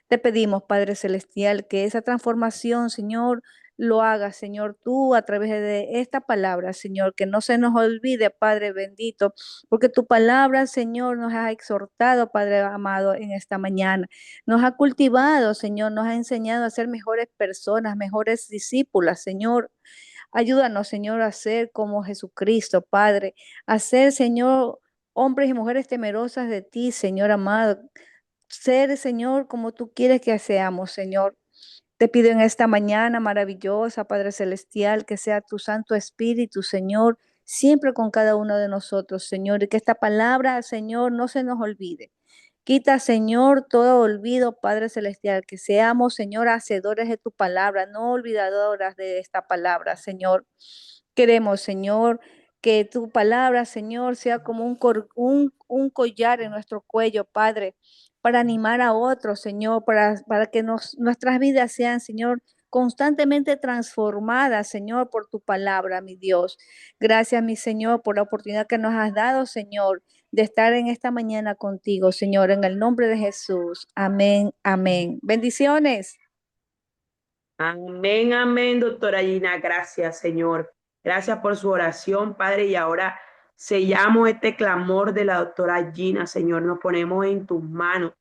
Te pedimos, Padre Celestial, que esa transformación, Señor, lo hagas, Señor, tú a través de esta palabra, Señor, que no se nos olvide, Padre bendito, porque tu palabra, Señor, nos ha exhortado, Padre amado, en esta mañana. Nos ha cultivado, Señor, nos ha enseñado a ser mejores personas, mejores discípulas, Señor. Ayúdanos, Señor, a ser como Jesucristo, Padre, a ser, Señor, hombres y mujeres temerosas de ti, Señor amado. Ser, Señor, como tú quieres que seamos, Señor. Te pido en esta mañana maravillosa, Padre Celestial, que sea tu Santo Espíritu, Señor, siempre con cada uno de nosotros, Señor, y que esta palabra, Señor, no se nos olvide. Quita, Señor, todo olvido, Padre Celestial, que seamos, Señor, hacedores de tu palabra, no olvidadoras de esta palabra, Señor. Queremos, Señor, que tu palabra, Señor, sea como un collar en nuestro cuello, Padre, para animar a otros, Señor, para que nuestras vidas sean, Señor, constantemente transformadas, Señor, por tu palabra, mi Dios. Gracias, mi Señor, por la oportunidad que nos has dado, Señor, de estar en esta mañana contigo, Señor, en el nombre de Jesús. Amén, amén. Bendiciones. Amén, amén, doctora Gina. Gracias, Señor. Gracias por su oración, Padre. Y ahora sellamos este clamor de la doctora Gina, Señor. Nos ponemos en tus manos.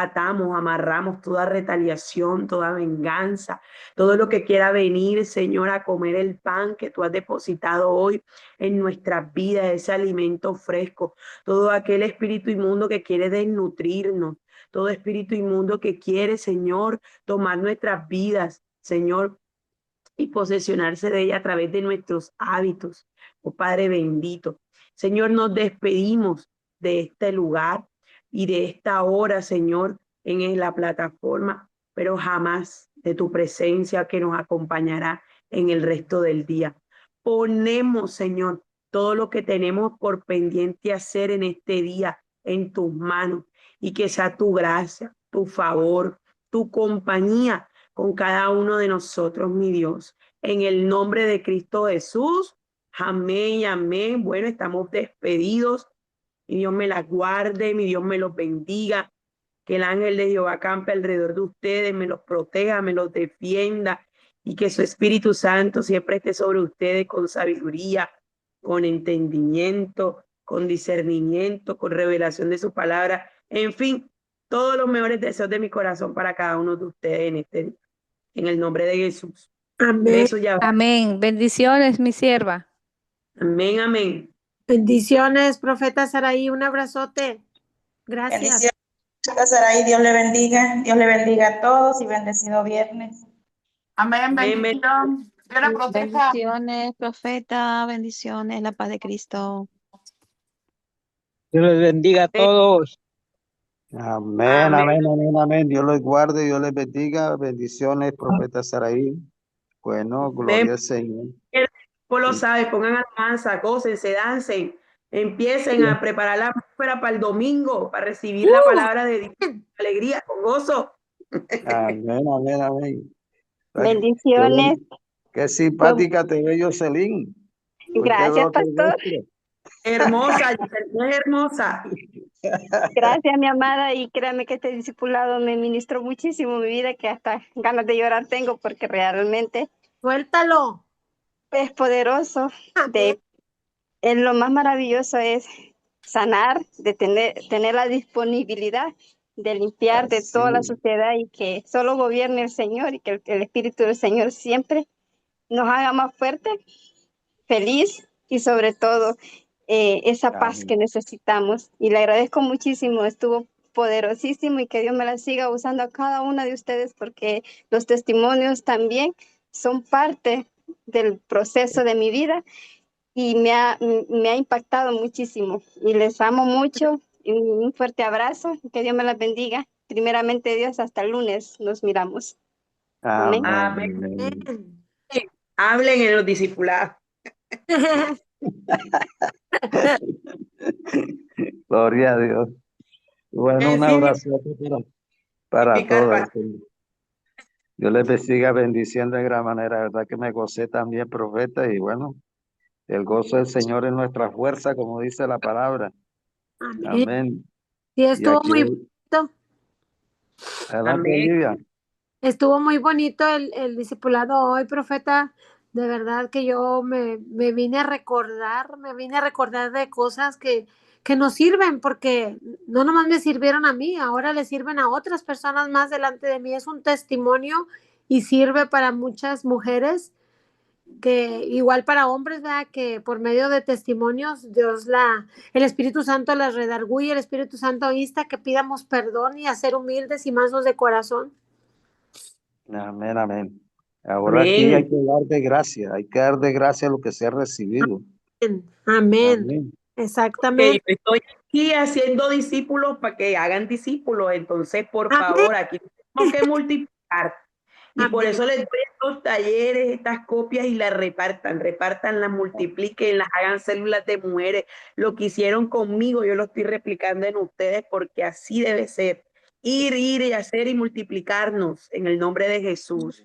atamos, amarramos toda retaliación, toda venganza, todo lo que quiera venir, Señor, a comer el pan que tú has depositado hoy en nuestras vidas, ese alimento fresco, todo aquel espíritu inmundo que quiere desnutrirnos, todo espíritu inmundo que quiere, Señor, tomar nuestras vidas, Señor, y posesionarse de ella a través de nuestros hábitos. Oh Padre bendito, Señor, nos despedimos de este lugar y de esta hora, Señor, en la plataforma, pero jamás de tu presencia que nos acompañará en el resto del día. Ponemos, Señor, todo lo que tenemos por pendiente hacer en este día en tus manos y que sea tu gracia, tu favor, tu compañía con cada uno de nosotros, mi Dios. En el nombre de Cristo Jesús. Amén y amén. Bueno, estamos despedidos. Mi Dios me las guarde, mi Dios me los bendiga. Que el ángel de Jehová campe alrededor de ustedes, me los proteja, me los defienda y que su Espíritu Santo siempre esté sobre ustedes con sabiduría, con entendimiento, con discernimiento, con revelación de su palabra. En fin, todos los mejores deseos de mi corazón para cada uno de ustedes en este día. En el nombre de Jesús. Amén. Besos y abrazos. Amén. Bendiciones, mi sierva. Amén, amén. Bendiciones, profeta Saraí, un abrazote. Gracias. Bendiciones, profeta Saraí, Dios le bendiga a todos y bendecido viernes. Amén, Amén. bendición. Dios la proteja. Bendiciones, profeta, bendiciones, la paz de Cristo. Dios les bendiga a todos. Amén, amén, amén, amén. Dios les guarde, Dios les bendiga. Bendiciones, profeta Saraí. Bueno, gloria al Señor. Vos lo sabes, pongan alabanza, gócense, dancen, empiecen a preparar la atmósfera para el domingo, para recibir la palabra de Dios, alegría, con gozo. Amén, amén, amén. Bendiciones. Qué simpática te ve, Jocelyn. Gracias, pastor. Hermosa, Jocelyn es hermosa. Gracias, mi amada, y créame que este discipulado me ministró muchísimo mi vida, que hasta ganas de llorar tengo, porque realmente Suéltalo. es poderoso. Lo más maravilloso es sanar, de tener la disponibilidad de limpiar de toda la sociedad y que solo gobierne el Señor y que el Espíritu del Señor siempre nos haga más fuerte, feliz y sobre todo esa paz que necesitamos. Y le agradezco muchísimo, estuvo poderosísimo y que Dios me la siga usando a cada una de ustedes porque los testimonios también son parte del proceso de mi vida y me ha impactado muchísimo y les amo mucho y un fuerte abrazo, que Dios me las bendiga. Primeramente Dios, hasta el lunes nos miramos. Amén. Amén. Hablen en los discipulados. Gloria a Dios. Bueno, un abrazo para todos. Dios les siga bendiciendo de gran manera. Verdad que me gocé también, profeta, y bueno, el gozo del Señor es nuestra fuerza, como dice la palabra. Amén. Sí, estuvo muy bonito. Adelante, Olivia. Estuvo muy bonito el discipulado hoy, profeta. De verdad que yo me vine a recordar de cosas que nos sirven, porque no nomás me sirvieron a mí, ahora le sirven a otras personas más delante de mí. Es un testimonio y sirve para muchas mujeres, que igual para hombres, ¿verdad? Que por medio de testimonios el Espíritu Santo las redarguye, el Espíritu Santo insta que pidamos perdón y a ser humildes y mansos de corazón. Amén, amén. Ahora aquí hay que dar de gracia, lo que se ha recibido. Amén. Exactamente. Estoy aquí haciendo discípulos para que hagan discípulos, entonces por favor, aquí tenemos que multiplicar. Y por eso les doy estos talleres, estas copias y las repartan, las multipliquen, las hagan células de mujeres. Lo que hicieron conmigo, yo lo estoy replicando en ustedes porque así debe ser. Ir y hacer y multiplicarnos en el nombre de Jesús.